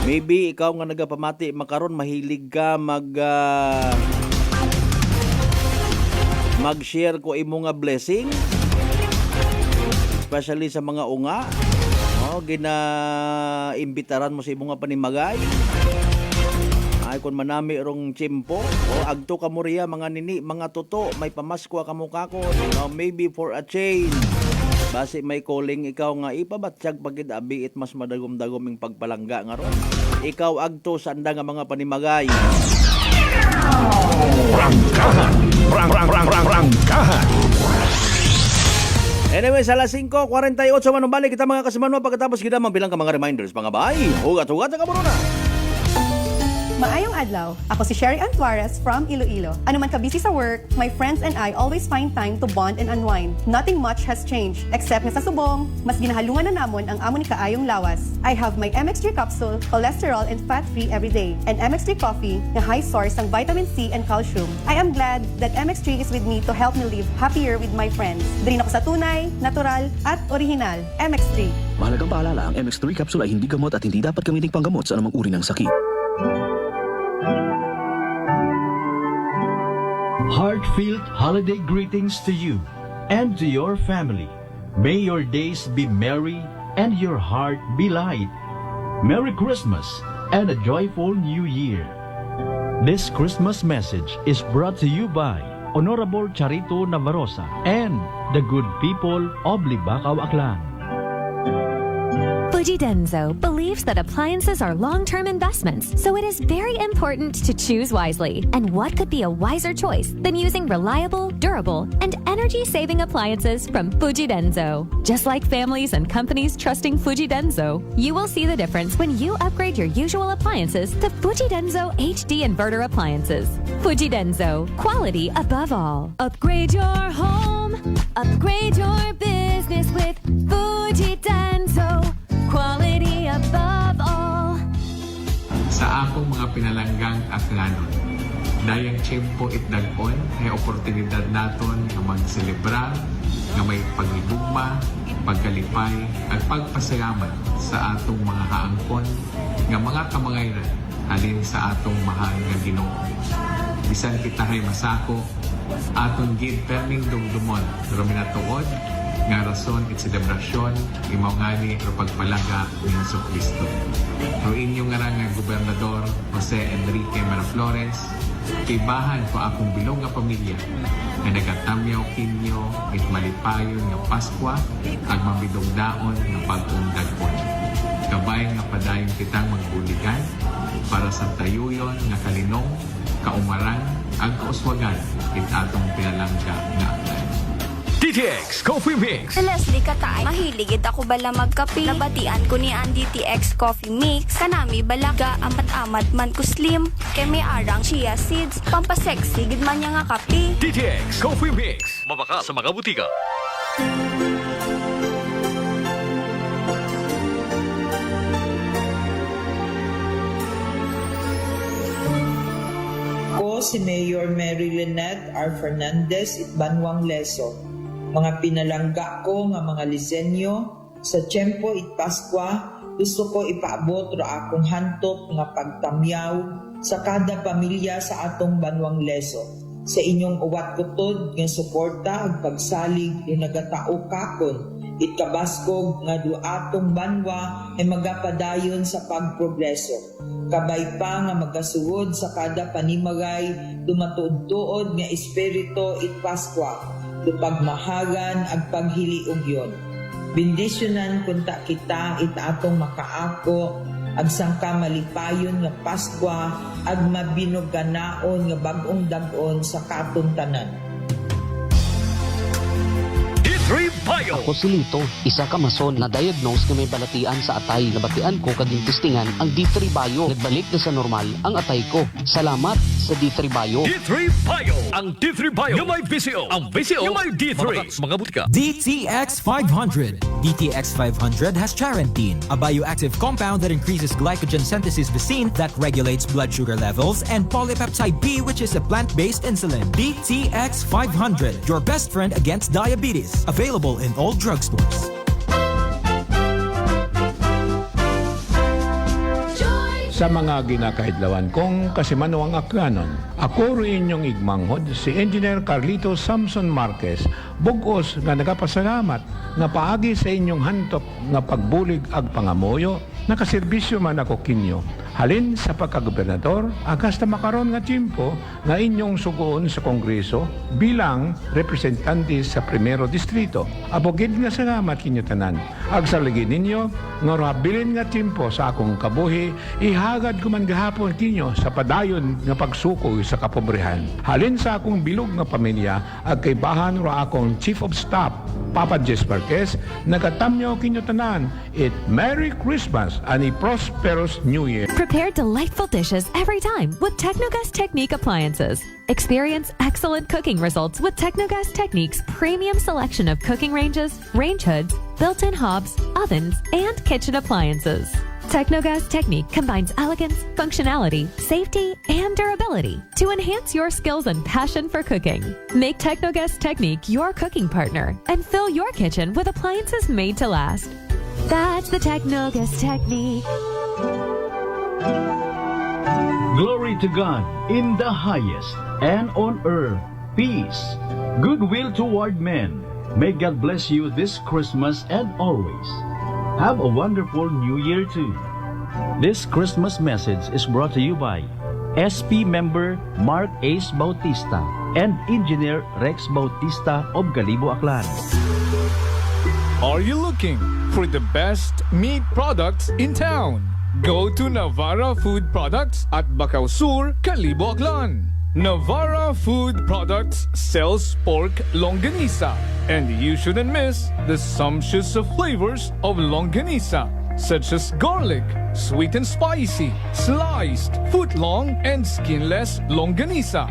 Maybe ikaw nga nagapamati makaron mahilig ka mag-share ko imo nga blessing. Especially sa mga unga. Gina-imbitaran mo sa imo nga panimagay. Ay kung manami rong tiyempo o agto ka mo riya mga nini, mga toto, may pamaskwa ka mo kako, maybe for a change. Basi may calling ikaw nga ipabatsyag pagid abi it mas madagom-dagom ing pagpalangga nga ron. Ikaw agto sa anda nga mga panimagay. Prangkahan. Anyway, sa alas 5:48 manumbalik kita mga kasimanwa pagkatapos kita magbilang ka mga reminders mga bay. Hugat-hugat ka muna. Maayong adlaw, ako si Sherry Antuares from Iloilo. Ano man ka busy sa work, my friends and I always find time to bond and unwind. Nothing much has changed, except nga sa subong, mas ginahalungan na namon ang amon ni kaayong lawas. I have my MX3 capsule, cholesterol and fat-free every day, and MX3 coffee na high source ng vitamin C and calcium. I am glad that MX3 is with me to help me live happier with my friends. Diri ako sa tunay, natural, at original. MX3. Mahalagang paalala, ang MX3 capsule ay hindi gamot at hindi dapat gamiting panggamot sa anumang uri ng sakit. Heartfelt holiday greetings to you and to your family. May your days be merry and your heart be light. Merry Christmas and a joyful New Year. This Christmas message is brought to you by Honorable Charito Navarroza and the good people of Libacao, Aklan. Fuji Denso believes that appliances are long-term investments, so it is very important to choose wisely. And what could be a wiser choice than using reliable, durable, and energy-saving appliances from Fuji Denso? Just like families and companies trusting Fuji Denso, you will see the difference when you upgrade your usual appliances to Fuji Denso HD inverter appliances. Fuji Denso, quality above all. Upgrade your home, upgrade your business with Fuji Denso. Quality above all. Sa akong mga pinalanggang aklanon, dayang tiyempo itdag-on ay oportunidad naton nga magselebra nga may pagigugma, pagkalipay at pagpasalamat sa atong mga haangkon nga mga kamangayran halin sa atong mahal nga Ginoo. Bisan kita hay masako, aton gid perming dumdumon pero minatuod nga rason at selebrasyon imaw ngani o pagpalaga ni Jesucristo. Pero inyong nga gobernador Jose Enrique Maraflores, kibahan ko akong bilog nga pamilya nga nagatamyaw kinyo at malipayon nga Paskwa ag mabidong daon nga bagong dagkon. Kabay nga padayon kitang magbuligan para sa tayuyon nga kalinong, kaumarang ag kauswagan it atong pinalangga nga aklan. DTX Coffee Mix. Leslie Katay, mahiligid ako bala magkape. Nabatian ko ni ang DTX Coffee Mix. Kanami balaga amat-amat man ko slim. Kay may arang chia seeds. Pampasexy gid man niya nga kape. DTX Coffee Mix. Mabaka sa mga butika. Ko si Mayor Mary Lynette R. Fernandez at Banwang Leso. Mga pinalangga ko nga mga lisenyo sa tiyempo it Paskwa, gusto ko ipaabot ra akong hantok nga pagtamyaw sa kada pamilya sa atong Banwang Leso. Sa inyong uwat kutod nga suporta ag pagsalig yung nagatao kakon it kabaskog nga duatong banwa ay magapadayon sa pagprogreso. Kabay pa nga magasuod sa kada panimagay dumatuod-tuod nga espiritu it Paskwa. Pagmahagan ag paghiliugyon. Bendisyonan kunta kita it atong makaako ag sangka malipayon nga Paskwa ag mabinuganaon nga bag-ong dag-on sa katuntanan. Ako si Lito, isa ka mason na diagnose nga may balatian sa atay. Nabatian ko kaging testingan ang D3 Bio. Nagbalik na sa normal ang atay ko. Salamat sa D3 Bio. D3 Bio! Ang D3 Bio yung may VCO. Ang VCO yung may D3. Mga butika. DTX 500. DTX 500 has charantine, a bioactive compound that increases glycogen synthesis vacine that regulates blood sugar levels, and polypeptide B, which is a plant-based insulin. DTX 500, your best friend against diabetes. Available in all drugstores. Sa mga ginakaidlawan kong kasimanawang aklanon, ako rin inyong igmanghod si Engineer Carlito Samson Marquez, bugos nga nagapasalamat nga paagi sa inyong hantop nga pagbulig ag pangamoyo, nakaserbisyo man ako kinyo. Halin sa pagkagobernador, agas na makaroon nga tiyempo nga inyong sugoon sa Kongreso bilang representante sa Primero Distrito. Abogid nga salamat kinyo tanan. Agsaligin ninyo, nga rabilin nga tiyempo sa akong kabuhi, ihagad ko man gahapon kinyo sa padayon nga pagsukoy sa kapobrehan. Halin sa akong bilog nga pamilya, ag kaibahan ra akong Chief of Staff, Papa Jess Marquez, nagatamyo kinyo tanan. Merry Christmas and a prosperous New Year. Prepare delightful dishes every time with Technogas Technique appliances. Experience excellent cooking results with Technogas Technique's premium selection of cooking ranges, range hoods, built-in hobs, ovens, and kitchen appliances. Technogas Technique combines elegance, functionality, safety, and durability to enhance your skills and passion for cooking. Make Technogas Technique your cooking partner and fill your kitchen with appliances made to last. That's the Technogas Technique. Glory to God in the highest, and on earth peace, goodwill toward men. May God bless you this Christmas and always. Have a wonderful New Year too. This Christmas message is brought to you by SP member Mark Ace Bautista and Engineer Rex Bautista of Galibo, Aklan. Are you looking for the best meat products in town? Go to Navarra Food Products at Bacau Sur, Calibo, Aklan. Navarra Food Products sells pork longanisa, and you shouldn't miss the sumptuous flavors of longanisa, such as garlic, sweet and spicy, sliced, foot-long, and skinless longanisa.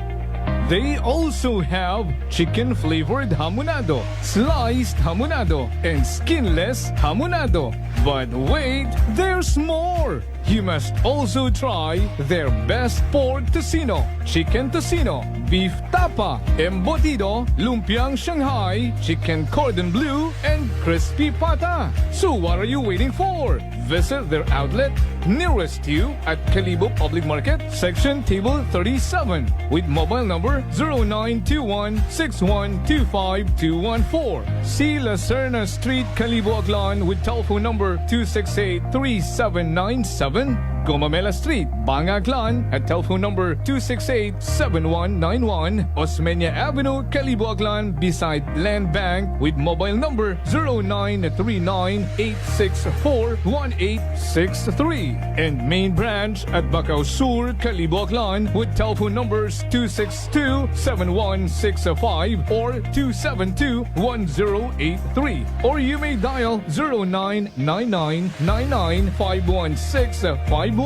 They also have chicken-flavored hamonado, sliced hamonado, and skinless hamonado. But wait, there's more! You must also try their best pork tocino, chicken tocino, beef tapa, embutido, lumpiang Shanghai, chicken cordon bleu, and crispy pata. So what are you waiting for? Visit their outlet nearest you at Calibo Public Market, section table 37, with mobile number 0921-6125-214. See La Serna Street, Calibo, Aklan, with telephone number 268-3797. Gomamela Street, Banga, Aklan, at telephone number 268-7191. Osmeña Avenue, Calibo, Aklan, beside Land Bank, with mobile number 0939-864-1863. And main branch at Bacau Sur, Calibo, Aklan, with telephone numbers 262-7165 or 272-1083. Or you may dial 0999-99-516-5.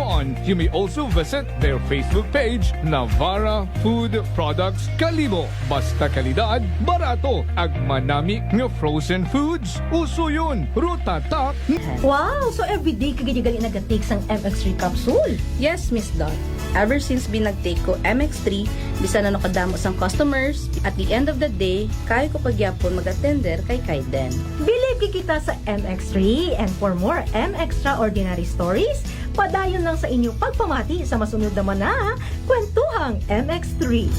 You may also visit their Facebook page, Navarra Food Products Calibo. Basta kalidad, barato, ag manami nga frozen foods. Uso yun, rutatak. Wow! So everyday kagigali nag-take sang MX3 capsule? Yes, Miss Dot. Ever since binag-take ko MX3, bisa na nakadamo sang customers, at the end of the day, kaya ko pagyapon mag-attender kay Kaiden. Believe kita sa MX3, and for more MXtraordinary stories, padayon lang sa inyong pagpamati sa masunod naman na Kwentuhang MX3.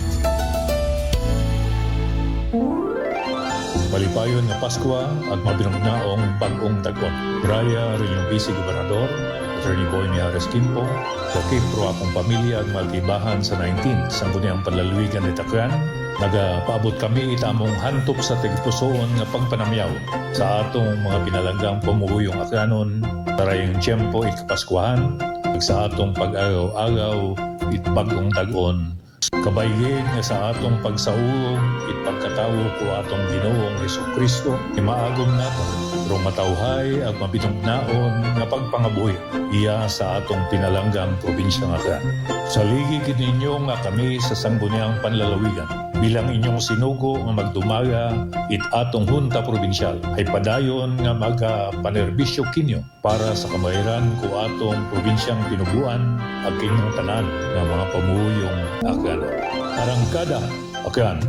Malipayon nga Pasko at mabinugnaong bagong dagon. Graya rin yung Vice Gobernador, Attorney Boy Mijares Quimpo, wakil pro akong pamilya at magkibahan sa 19 sa Guniang Panlaluigan ni Takyan. Nagapaabot kami itamong hantop sa tigpusoon nga pagpanamyaw sa atong mga pinalanggang pamuyong akanon para yung tiyempo ikapaskwahan sa atong pag-agaw-agaw itbagong dagon. Kabaygin nga sa atong pagsaulong itpagkatawo ko atong Ginoong Jesucristo, imaagom nato Rong matawhay at mabinugnaon nga pagpangabuhi iya sa atong pinalanggang probinsya nga Aklan. Saligid ninyo nga kami sa sangguniang panlalawigan. Bilang inyong sinugo nga magdumaga it atong hunta probinsyal ay padayon nga magapanerbisyo kinyo para sa kamahiran ko atong probinsyang pinubuan at inyong tanan nga mga pamuyong Aklan. Arangkada, Aklan.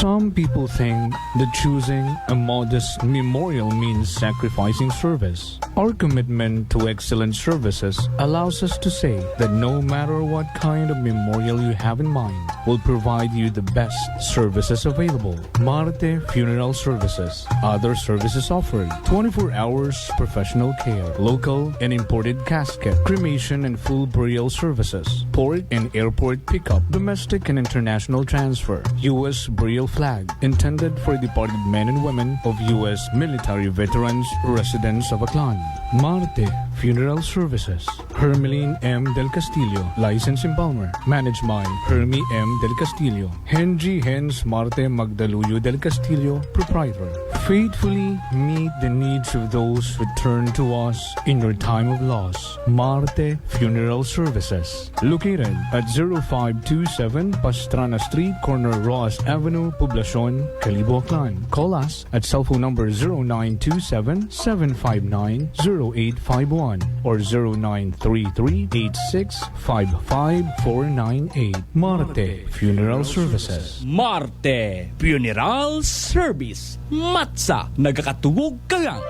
Some people think that choosing a modest memorial means sacrificing service. Our commitment to excellent services allows us to say that no matter what kind of memorial you have in mind, we'll provide you the best services available. Marte Funeral Services. Other services offered: 24 hours professional care, local and imported casket, cremation and full burial services, port and airport pickup, domestic and international transfer, U.S. burial flag, intended for departed men and women of U.S. military veterans residents of Aklan. Marte Funeral Services. Hermeline M. Del Castillo, License Embalmer. Managed by Hermie M. Del Castillo. Henry Hens Marte Magdaluyo Del Castillo, Proprietor. Faithfully meet the needs of those who turn to us in your time of loss. Marte Funeral Services. Located at 0527 Pastrana Street, corner Ross Avenue, Poblacion, Calibo, Aklan. Call us at cell phone number 0927-759-0851 or 0933-8655-498. Marte Funeral Services. Marte Funeral Service. Matsa, nagakatuwog ka nga.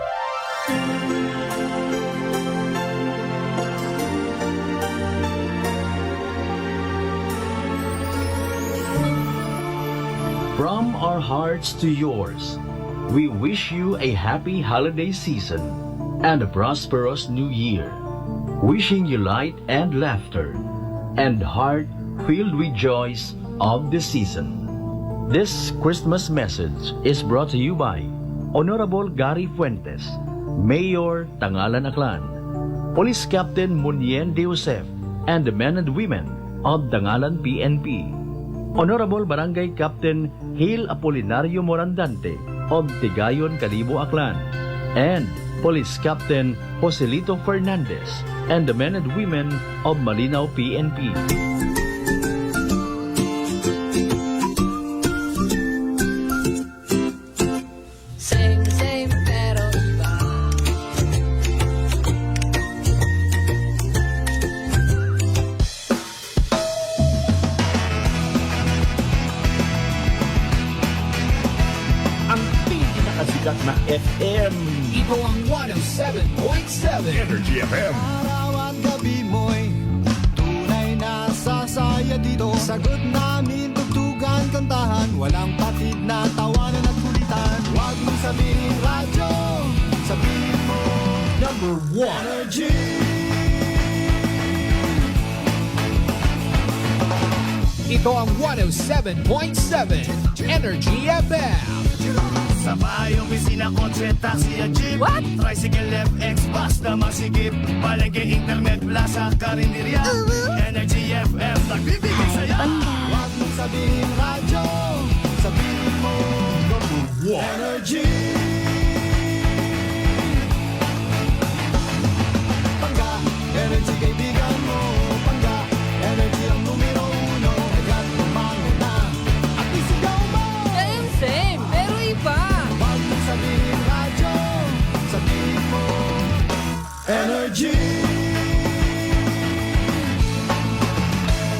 From our hearts to yours, we wish you a happy holiday season and a prosperous new year. Wishing you light and laughter and heart filled with joys of the season. This Christmas message is brought to you by Honorable Gary Fuentes, Mayor Tangalan Aklan, Police Captain Munien De Josef, and the men and women of Tangalan PNP. Honorable Barangay Captain Hil Apolinario Morandante of Tigayon, Calibo, Aklan, and Police Captain Joselito Fernandez and the men and women of Malinaw PNP. Same pero iba. Ang pinakasikat na FM. Ito ang 107.7 Energy FM. Araw at gabi mo'y tunay na sasaya dito. Sagot namin, tugtugan, kantahan, walang patid na tawanan at kulitan. Huwag mong sabihin radyo, sabihin mo Number 1 Energy. Ito ang 107.7 Energy FM. Sa bahay, opisina, kotse, taxi at jeep. What? Tricycle, FX, bus na masigip. Palengke, internet, plaza, karinderya. Energy FM, nagbibigay saya. Huwag mong sabihin radyo, sabihin mo Number 1 Energy. Pangga, energy kaibigan mo. Pangga, energy ang numero 1. Agad tumango na at isigaw mo. Same, pero iba. Huwag mong sabihin radyo, sabihin mo Energy.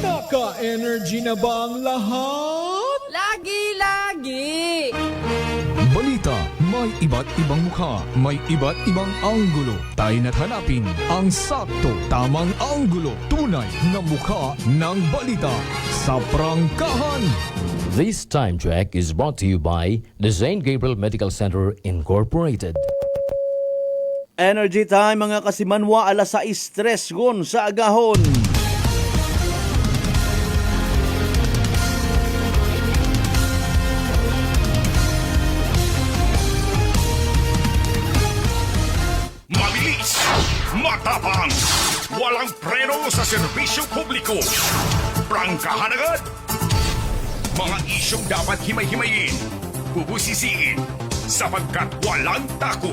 Naka-energy na ba ang lahat? Lagi-lagi. Balita, may iba't ibang mukha, may iba't ibang anggulo. Tayo na't hanapin ang sakto, tamang anggulo, tunay na mukha ng balita sa prangkahan. This time check is brought to you by the St. Gabriel Medical Center Incorporated. Energy time mga kasimanwa, alas 6:03 gon sa agahon. Mabilis, matapang, walang preno sa serbisyo publiko. Prangkahan agad, Mga isyong dapat himay-himayin, bubusisiin, sapagkat walang takot.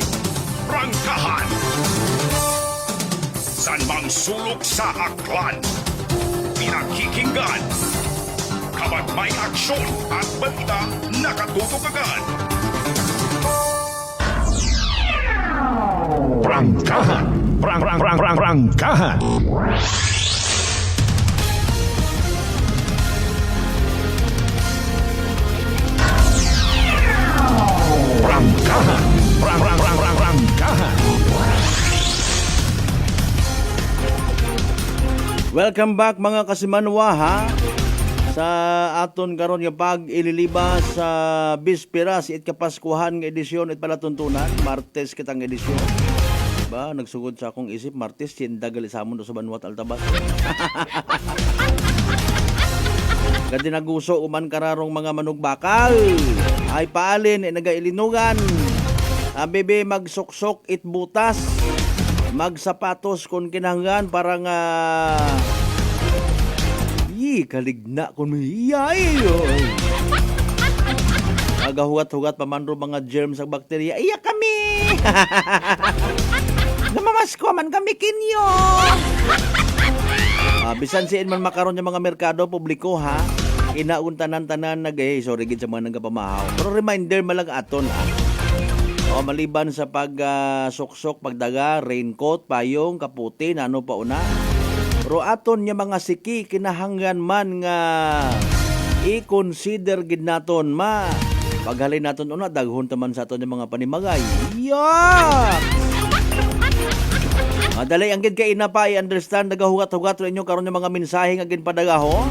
Prangkahan. San mang sulok sa aklan, pinakikinggan. Kapag may aksyon at balita, nakatutok agad. Prangkahan. Prangkahan. Prangkahan. Prangkahan. Welcome back mga kasimanwa ha sa aton karon nga pag-ililiba sa Bisperas it Kapaskuhan nga edisyon it palatuntunan Martes kitang edisyon ba nagsugod sa akong isip Martes sindagal isamon sa Banwat Altabas. Gadi naguso uman kararong mga manugbakal ay paalin nagailinugan abebe magsuksok it butas magsapatos kung kinahanglan para nga kaligna kung iyay agahugat-hugat pamanro mga germs sa bakterya iya kami namamasko man kami kinyo bisan siin man makaroon yung mga merkado publiko ha inauntanan-tanan sorry gid sa mga nagapamahaw pero reminder malang aton maliban sa pag-suksok, pagdaga, raincoat, payong, kaputi, nano pa una. Pero aton niya mga siki, kinahanggan man nga i-consider gid naton paghalin naton una, daghon taman sa aton yung mga panimagay. Yak! Madali ang gid kay inapa, i-understand, nagahugat-hugat rin nyo karon yung mga mensahe nga gid padagaho.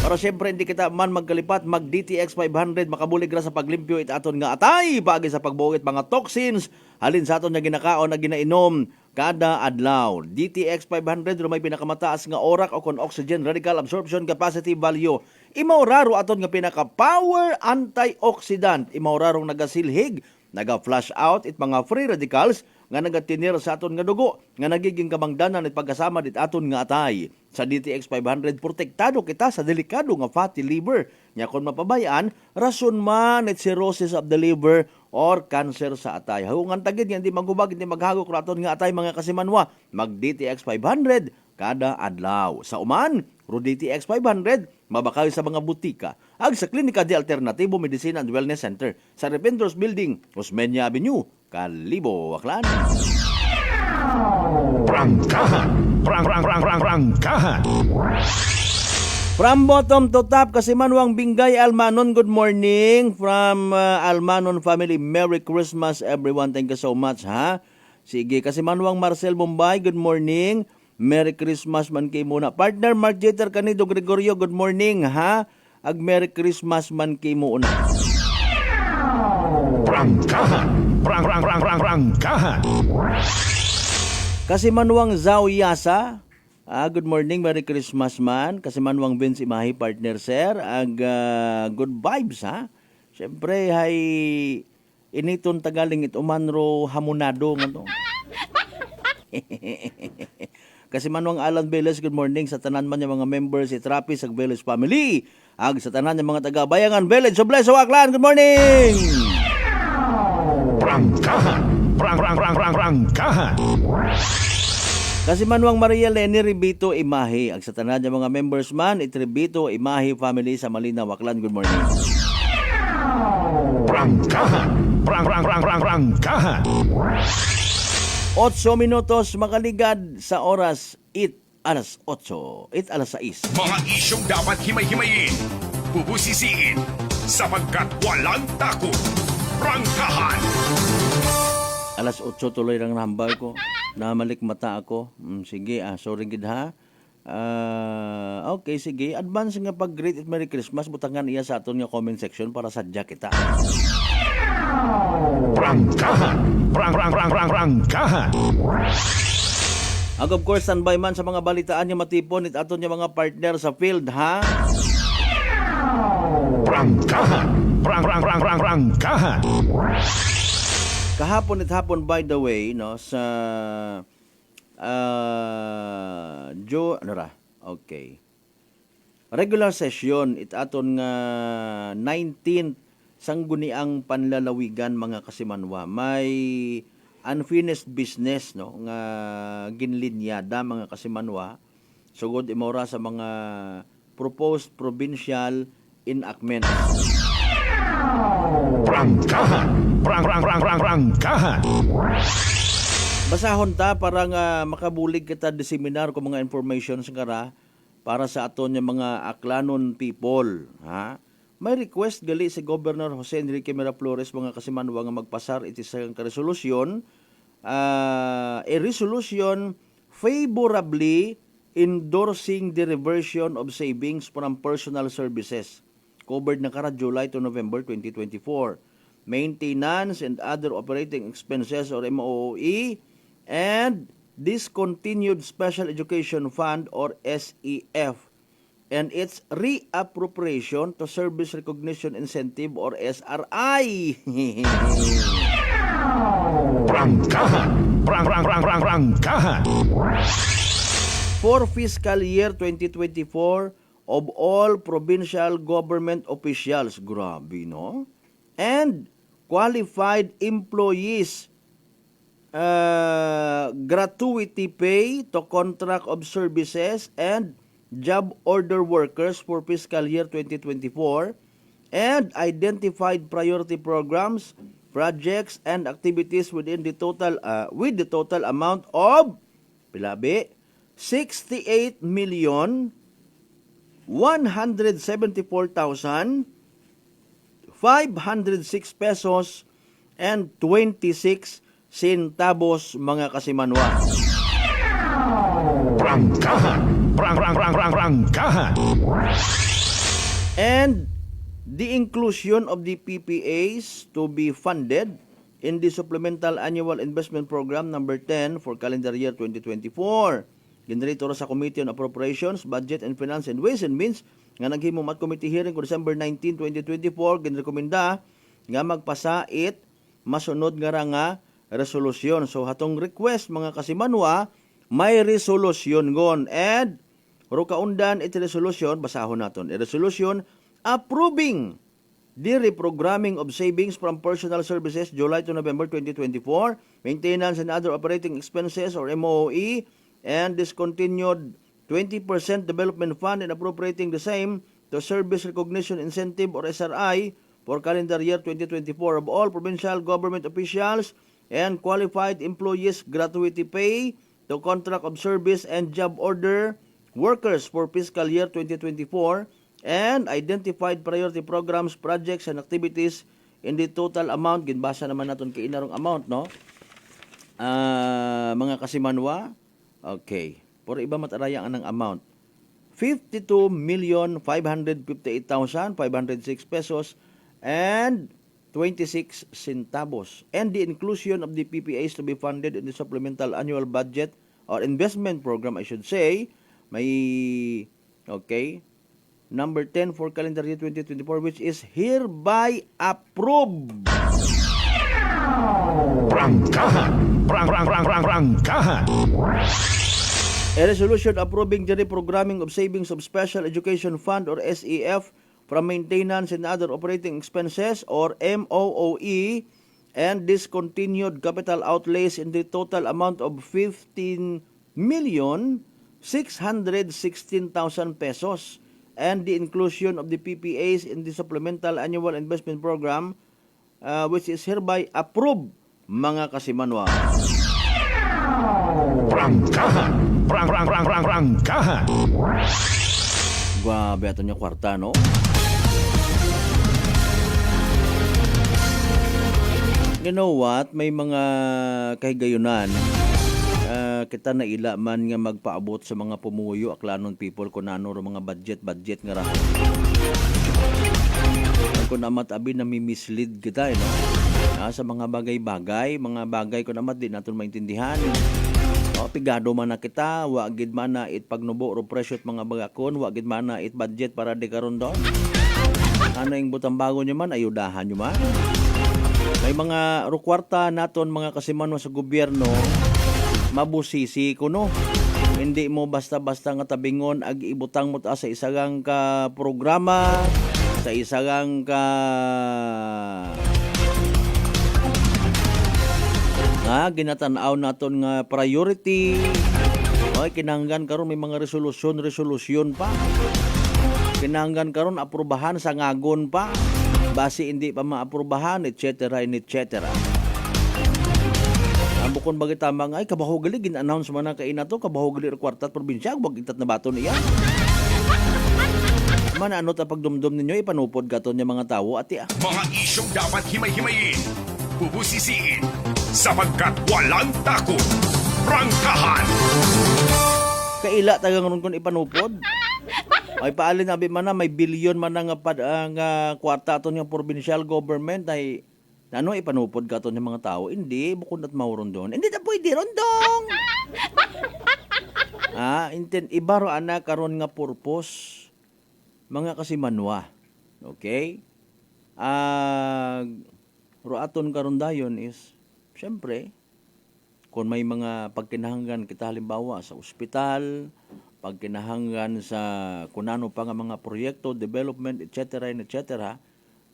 Pero siyempre hindi kita man magkalipat mag-DTX 500 makabulig ra sa paglimpyo it aton nga atay pagi sa pagbuhit mga toxins halin sa aton nga ginakaon na ginainom kada adlaw. DTX 500 may pinakamataas nga orak o kon oxygen radical absorption capacity value. Imaw raro aton nga pinaka power antioxidant. Imaw rarong nagasilhig, naga-flush out it mga free radicals nga nagatinir sa aton nga dugo nga nagiging kamangdanan at pagkasama dit aton nga atay. Sa DTX 500 protektado kita sa delikado nga fatty liver. Nya kon mapabayaan, rason man it cirrhosis of the liver or cancer sa atay. Haungan tagid nga hindi magubag, hindi maghagok ra aton nga atay mga kasimanwa. Mag DTX 500 kada adlaw. Sa uman, DTX 500 mabakay sa mga butika ag sa Klinika de Alternatibo Medicine and Wellness Center sa Rependros Building, Osmeña Avenue, Kalibo, Aklan. Prangkahan. Prangkahan. From bottom to top, Kasimanwang Bingay Almanon, good morning. From Almanon family, Merry Christmas everyone. Thank you so much ha. Sige, Kasimanwang Marcel Bombay, good morning. Merry Christmas man kay muna. Partner Mark Jeter Canido Gregorio, good morning ha. Ag Merry Christmas man kay muna. Prangkahan. Prangkahan. Kasimanwang Zhao Yasa, good morning, Merry Christmas man. Kasimanwang Vince Imahi, partner sir. Ag good vibes ha. Siyempre, hay initon tagaling it umanro hamonado nga to. Kasimanwang Alan Veles, good morning sa tanan man yung mga members si Trappis ag Veles family. Ag sa tanan yung mga taga-Bayangan Village of Bleso Aklan, good morning! Prangkahan. Prangkahan. Kasimanwang Maria Leni Ribito Imahi. Ag sa tanan yung mga members man, Itribito Imahi family sa Malinaw Aklan, good morning. Prangkahan. Prangkahan. 8 minutos makaligad sa oras alas 8, alas 6. Mga isyong dapat himay-himayin, bubusisiin, sapagkat walang takot. Prangkahan. Alas 8 tuloy lang nahambal ko. Namalik mata ako. Sige, sorry gid ha. Okay, sige. Advance nga pag-greet at Merry Christmas. Butangan iya sa aton nga comment section para sadya kita. Prangkahan. Prangkahan. Ag of course, standby man sa mga balitaan niya matipon at aton niya mga partner sa field, ha? Prangkahan. Prangkahan. Kahapon at hapon, by the way, no, sa Okay. regular session it aton nga 19th sangguniang panlalawigan mga kasimanwa. May unfinished business no nga ginlinyada mga kasimanwa sugod imora sa mga proposed provincial enactments. Prangkahan. Basahon ta para nga makabulig kita diseminar ko mga information sa kara para sa aton nga mga aklanon people, ha? May request gali si Governor Jose Enrique Miraflores mga kasimanwa nga magpasar iti sa resolution, a resolution favorably endorsing the reversion of savings from personal services covered na kara July to November 2024, maintenance and other operating expenses or MOE, and discontinued special education fund or SEF, and its reappropriation to service recognition incentive or SRI. Prangkahan. For fiscal year 2024 of all provincial government officials, grabe no? And qualified employees, gratuity pay to contract of services and job order workers for fiscal year 2024, and identified priority programs, projects and activities within the total with the total amount of pilabi 68,174,506 pesos and 26 centavos mga kasimanwa. Prangkahan. And the inclusion of the PPAs to be funded in the Supplemental Annual Investment Program number 10 for calendar year 2024. Ginrito sa Committee on Appropriations, Budget and Finance and Ways and Means nga naghimong at committee hearing ko December 19, 2024, ginrekomenda nga magpasait masunod nga resolusyon. So hatong request mga kasimanwa, may resolusyon gon, and ro kaundan iti resolution, basahon naton. A resolution approving the reprogramming of savings from personal services July to November 2024, maintenance and other operating expenses or MOE, and discontinued 20% development fund and appropriating the same to service recognition incentive or SRI for calendar year 2024 of all provincial government officials and qualified employees gratuity pay to contract of service and job order workers for fiscal year 2024, and identified priority programs, projects, and activities in the total amount. Ginbasa naman natin kay inarong amount, no? Mga kasimanwa, okay. Por iba mataraya ang amount. 52,558,506 pesos and 26 centavos. And the inclusion of the PPAs to be funded in the Supplemental Annual Budget or Investment Program, I should say, may, okay, number 10 for calendar year 2024, which is hereby approved. Prangkahan. A resolution approving the reprogramming of savings of Special Education Fund or SEF from maintenance and other operating expenses or MOOE, and discontinued capital outlays in the total amount of 15,616,000 pesos, and the inclusion of the PPAs in the Supplemental Annual Investment Program, which is hereby approved, mga kasimanwa. Prangkahan. Grabe ato niya kwarta, no? You know what? May mga kahigayunan. Kita na ila man nga magpaabot sa mga pumuyo, aklanon people, kung ano ro mga budget nga ra. Kung namat abi na mislead kita, no? Sa mga bagay-bagay, kung namat di natin maintindihan. Pigado man na kita, wagid man na it pagnubo ro presyo at mga bagakon, wagid man na it budget para di karon doon. Ano yung butang bago nyo man, ayudahan nyo man. May mga rukwarta naton mga kasimanwa sa gobyerno, mabusisi ko no. Hindi mo basta-basta nga tabingon ag ibutang mo ta sa isagang ka programa, sa isagang ka nga ginatanaw naton nga priority. Oy, kinahanglan karon may mga resolusyon pa. Kinahanglan karon aprubahan sa ngagon pa. Basi hindi pa maaprubahan, etc. etc. Ang bukon bagay tama nga, ay kabaho gali, gin-announce man na kaina to, kabaho gali kwarta at probinsya, wag itat na bato niya. Man ano ta pagdumdum ninyo, ipanupod katon niya mga tao, ati Mga isyong dapat himay-himayin, bubusisiin, sapagkat walang takot. Prangkahan! Kaila tagang ron kon ipanupod. Ay paalin abi man na may bilyon man na nga kwarta aton yung provincial government ay ano ipanupod ka aton yung mga tao. Hindi bukod at mauron doon. Hindi ta pwede rondong. Iba ro ana karon nga purpose mga kasimanwa. Okay? Ro aton karon dayon is syempre kung may mga pagkinahanglan kita halimbawa sa ospital, pagkinahanglan sa kunano pa nga mga proyekto, development, etc., etc.,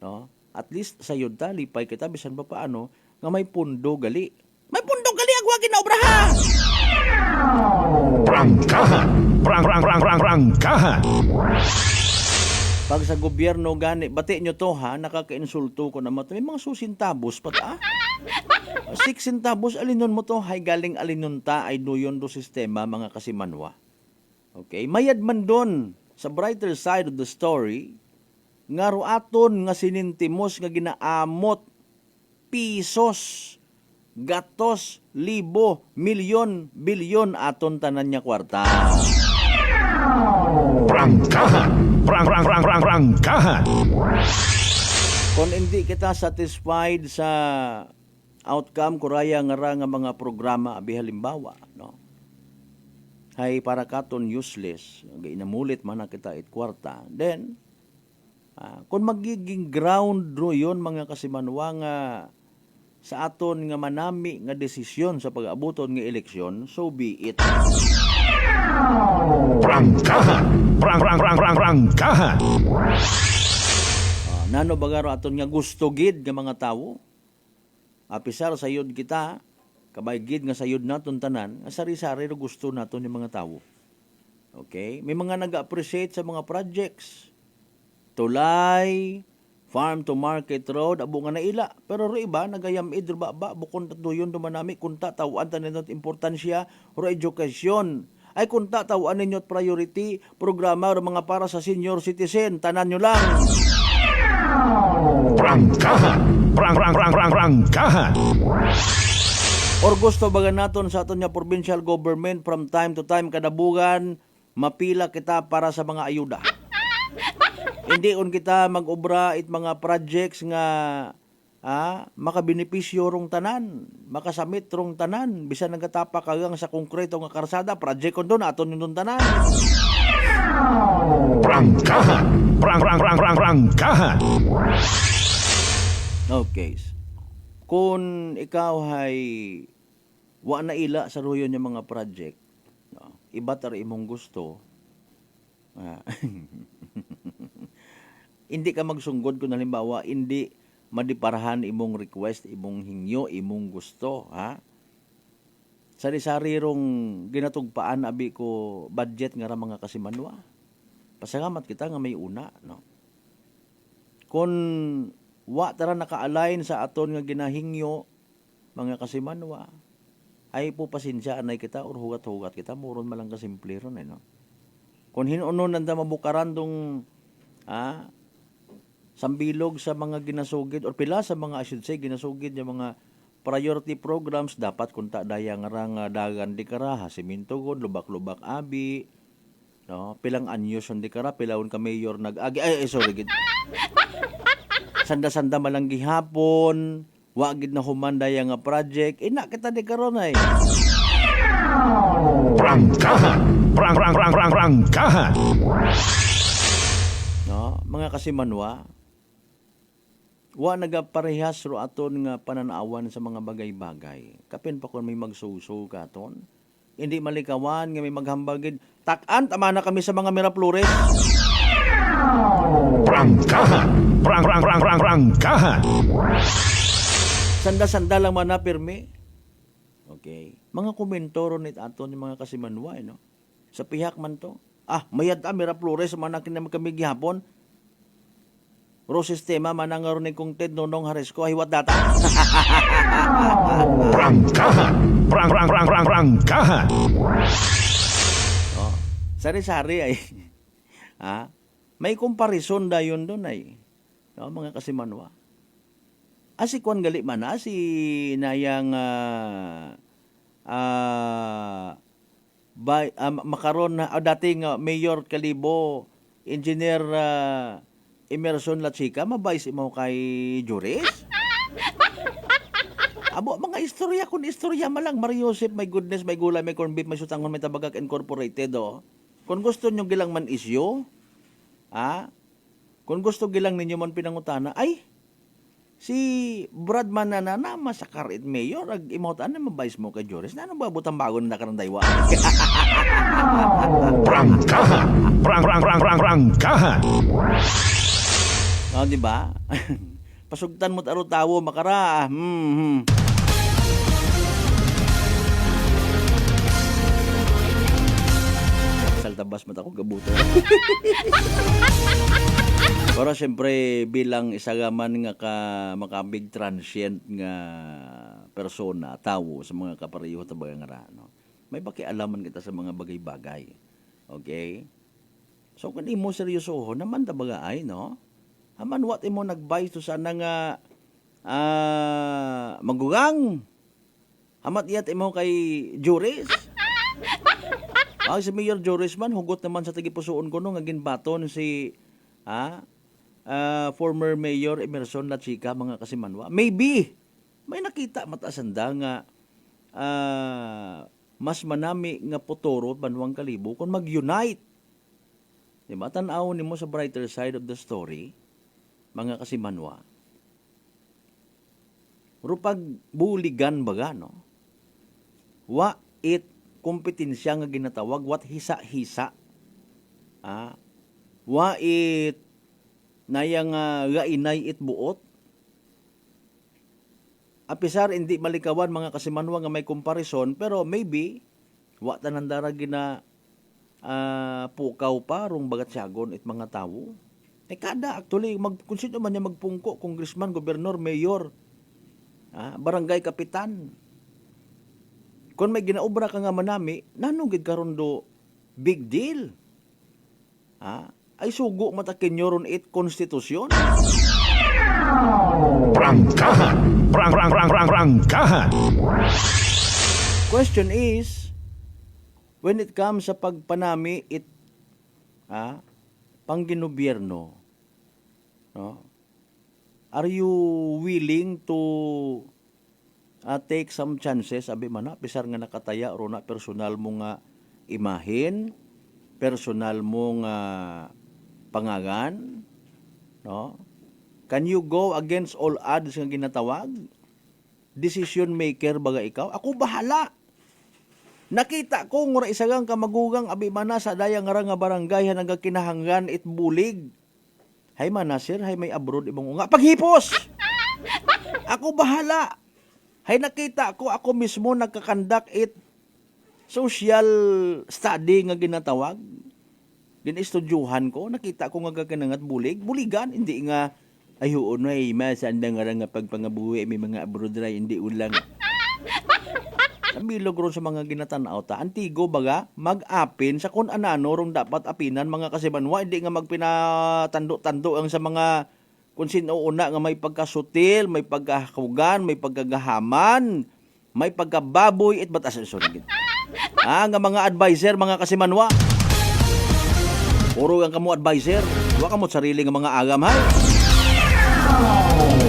no? At least sa yun lipay kita bisan pa paano nga may pundo gali. May pundo gali agwa ginaobrahan. Prangkahan! Prangkahan! Pag sa gobyerno gani, bati nyo to ha, nakaka-insulto ko naman. May mga susintabos pa ta. 6 centavos, alinon mo to, hay galing alinon ta, ay doyon do sistema, mga kasimanwa. Okay, mayad man doon, sa brighter side of the story, nga ruaton nga sinintimos nga ginaamot, pisos, gatos, libo, milyon, bilyon aton tanan niya kwarta. Prangkahan! Prangkahan! Kung hindi kita satisfied sa outcome kuraya nga mga programa abi halimbawa, no? Hay para katon useless, inamulit man na kita kwarta. Then kung magiging ground ro yon mga kasimanwa nga sa aton nga manami nga desisyon sa pag-abuton nga eleksyon, so be it. Prangkahan! Prangkahan! Nano bagaro aton nga gusto gid nga mga tawo? Apisar sayod kita, kabay gid nga sayod naton tanan, nga sari-sari ro gusto naton yung mga tawo. Okay? May mga nag-appreciate sa mga projects. Tulay, farm to market road, abo nga naila. Pero ro iba, nagayam idro ba, bukon doyon dumanami, kunta tawaan tanin importansya, ro edukasyon. Ay kunta tawaan ninyo priority, programa ro mga para sa senior citizen, tanan nyo lang. Prangkahan! Prangkahan! Or gusto baga naton sa aton nga provincial government from time to time kadabugan mapila kita para sa mga ayuda. Hindi on kita mag-obra it mga projects nga makabenepisyo rong tanan, makasamit rong tanan, bisan nagatapak kagang sa konkreto nga karsada, project kon doon aton yung tanan. Prangkahan! Prangkahan! Okay. Kung ikaw ay wa na ila sa ruyon yung mga project, no, iba tar imong gusto, hindi ka magsunggod kung halimbawa, hindi madiparahan imong request, imong hingyo, imong gusto, ha? Sari-sari rong ginatugpaan abi ko budget nga ra mga kasimanwa. Pasalamat kita nga may una, no? Kung wa tara naka-align sa aton nga ginahingyo mga kasimanwa, ay po pasensya anay kita or hugat-hugat kita, muron malang kasimple ron no. Kung hinunon nanda mabukaran dong sambilog sa mga ginasugid or pila sa mga I should say ginasugid yung mga priority programs dapat kunta daya nga dagan di kara siminto god lubak-lubak abi, no, pilang anyos on di kara pilawon ka mayor nag-agi sorry gid. Sanda-sanda malang gihapon, wagid na humandaya nga project, ina kita di karon ay. Prangkahan! Prangkahan! No, mga kasimanwa, wa nagaparehas ro aton nga pananawan sa mga bagay-bagay. Kapin pa kon may magsuso katon, hindi malikawan, nga may maghambagid. Tak-an, tama na kami sa mga Miraflores. Prangkahan! Prangkahan! Sanda-sanda lang man na pirmi. Okay. Mga komentoro nit ato ni mga kasimanwa, no? Sa pihak man to. Mayad Miraflores man na kinam kami gihapon. Ro sistema man ang aron ni kong Ted Nonong Haresco hiwat data. Prangkahan! Prangkahan! Sari-sari ay. May comparison dayon doon ay. No, mga kasimanwa. Si Kwan gali man si nayang makaron na dating Mayor Calibo, Engineer Emerson Lachica, mabais mo kay Juris? Abo, mga istorya kun istorya malang Mario Joseph, my goodness, may gulay, may corned beef, may sutangon, may tabagak incorporated, Kung gusto nyo gilang man isyo, kung gusto gilang ninyo man pinangutana, si Brad Manana na masakar it mayor, ag imautan na mabais mo kay Juris, na anong babutang bago na nakarandaywa? Prangkahan! Prangkahan! Diba? Pasugtan mo't aro tawo, makara. Saltabas mat ako, gabuto. Pero siyempre, bilang isagaman nga makabig transient nga persona, tawo sa mga kapariho tabagang nga no? May pakialaman kita sa mga bagay-bagay. Okay? So, kung mo seryosoho, naman tabaga ay, no? Haman, what mo nagbay to sana nga magugang? Hamat iyat mo kay Juris? Si Mayor Juris man, hugot naman sa tagipusoon ko nung aging baton si former Mayor Emerson Lachica, mga kasimanwa. Maybe, may nakita matasanda nga mas manami nga potoro Banwang Kalibo kung mag-unite. Diba? Tanaw ni mo sa brighter side of the story, mga kasimanwa. Rupag buligan baga, no? Wa it kompetensya nga ginatawag, what hisa-hisa. Wa it nayang gainay it buot. Apisar hindi malikawan mga kasimanwa nga may comparison, pero maybe wa tanandara gina pukaw pa rong bagat siyagon it mga tawo. Kada actually kung sino man niya magpungko, congressman, gobernador, mayor, barangay kapitan. Kung may ginaobra ka nga manami, nanugid karon do big deal. Ay sugo matakin nyo ron it konstitusyon. Prangkahan! Prangkahan! Question is, when it comes sa pagpanami it pangginobierno, no? Are you willing to take some chances, abi man na, pisar nga nakataya ro na personal mo nga imahin, personal mo nga pangagan, no? Can you go against all odds nga ginatawag? Decision maker baga ikaw? Ako bahala. Nakita ko ngura isagang kamagugang abi mana sa dayang nga barangay hanaga kinahanggan it bulig. Hay manasir, hay may abroad ibang nga paghipos. Ako bahala. Hay nakita ko ako mismo nagkakandak it social study nga ginatawag. Gin-estudyuhan ko, nakita ko nga gaganangat bulig. Buligan, hindi nga ayun ay masanda nga pagpangabuhi may mga abroad ray, hindi ulang. Sambilog ron sa mga ginatanaw ta, antigo baga, mag-apin sa kung anano rong dapat apinan mga kasibanwa, hindi nga magpinatando-tando ang sa mga kung sino una nga may pagkasutil, may pagkahugan, may pagkagahaman, may pagkababoy, at batas ang sunigin. Nga mga advisor, mga kasimanwa, puro ang kamo advisor, huwag kamo sarili nga mga agam, ha?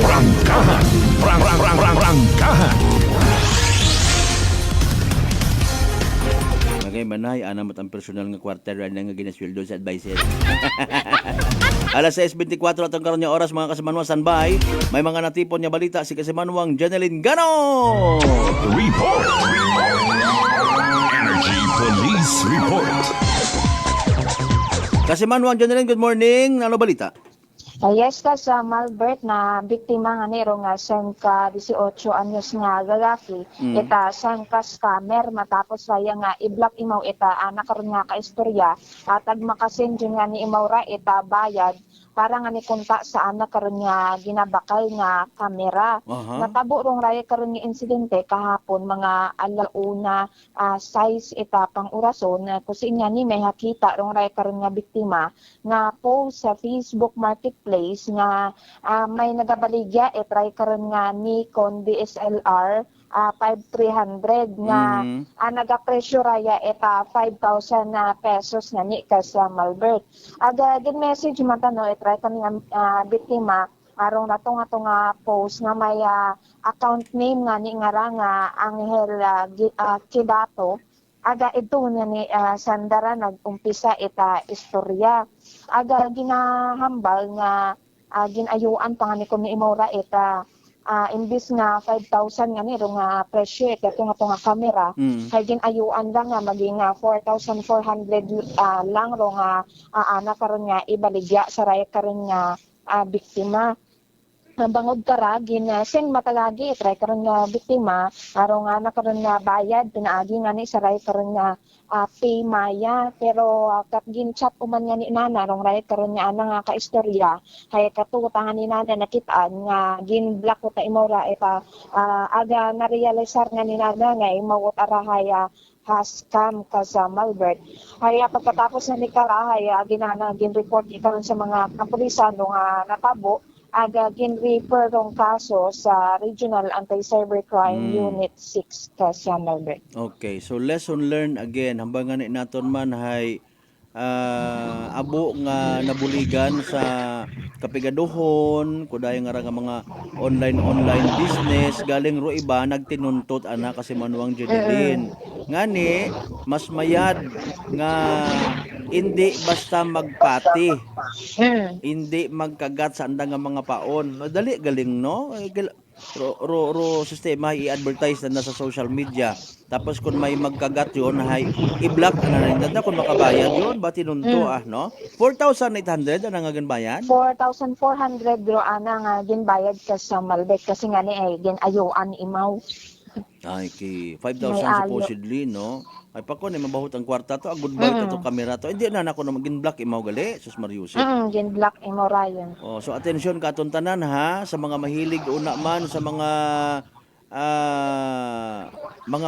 Prangkahan! Prangkahan! Magay manay, anamat ang personal nga kwarter na nga ginasweldo sa advisor. Alas 6:24 atong karon nga oras mga kasimanwa standby. May mga natipon nga balita si kasimanwang Janeline Gano. Report! Police Report. Kasi Manuang Janeline, good morning. Ano balita? Yes, ka sa Malbert na biktima nga nero nga sen ka 18 anyos nga lalaki. Ita sen ka scammer matapos saya nga i-block imaw ita anak karon nga kaistorya at agmakasin nga ni imawra ita bayad para nga ni kunta sa anak karon nga ginabakal nga kamera. Natabo rong raya karon nga insidente kahapon mga alauna size ita pang orason kusin nga ni may hakita rong raya karon nga biktima nga post sa Facebook Marketplace nga may nagabaligya try karon nga Nikon DSLR 5300 nga nagapresyo raya eta 5,000 pesos na ni ka sa Malbert. Aga gid message man tano try kami nga biktima arong nato nga post nga may account name nga ni nga Angel Kidato. Aga ito nga ni Sandara nag-umpisa ita istorya. Aga ginahambal nga ginayuan pa nga ni Kun ni Imora ita imbis nga 5,000 nga niro nga presyo ito nga kamera kay ginayuan lang nga maging 4,400 lang ro nga ana karon nga ibaligya sa raya karon nga biktima. Bangod kara sing matalagi try karon nga biktima aron nga nakaron nga bayad pinaagi nga ni sa ray karon nga pay maya pero kat gin-chat uman nga ni nana rong ray karon nga ana nga kaistorya kay katutangan ni nana nakitaan nga gin-block ko ta imora ita aga na-realizar nga ni nana nga imawot arahaya scam ka sa Malbert. Kaya pagkatapos na ni Karahay, gin-report ikaw sa mga kapulisan nga natabo, aga gin-refer rong kaso sa Regional Anti-Cybercrime Unit 6 ka sa Malbert. Okay, so lesson learned again. Hambang nga naton man hay abo nga nabuligan sa kapigaduhon kuday nga nga mga online business galing ro iba nagtinuntot ana kasi Manuang Jeneline ngani mas mayad nga hindi basta magpati hindi magkagat sa andang nga mga paon dali galing no ro sistema i-advertise na sa social media tapos kung may magkagat yun hay i-block na na kung makabayad yun ba tinunto no 4,800 ana nga ginbayad 4,400 ro ana nga ginbayad ka sa Malbek kasi nga ni ay ginayuan imaw ay ki 5,000 supposedly no ay pa ko ni mabahut ang kwarta to ang goodbye to kamera to hindi na nako na gin-block imaw gali sus Marius gin-block imaw rayon so attention katon tanan ha sa mga mahilig una man sa mga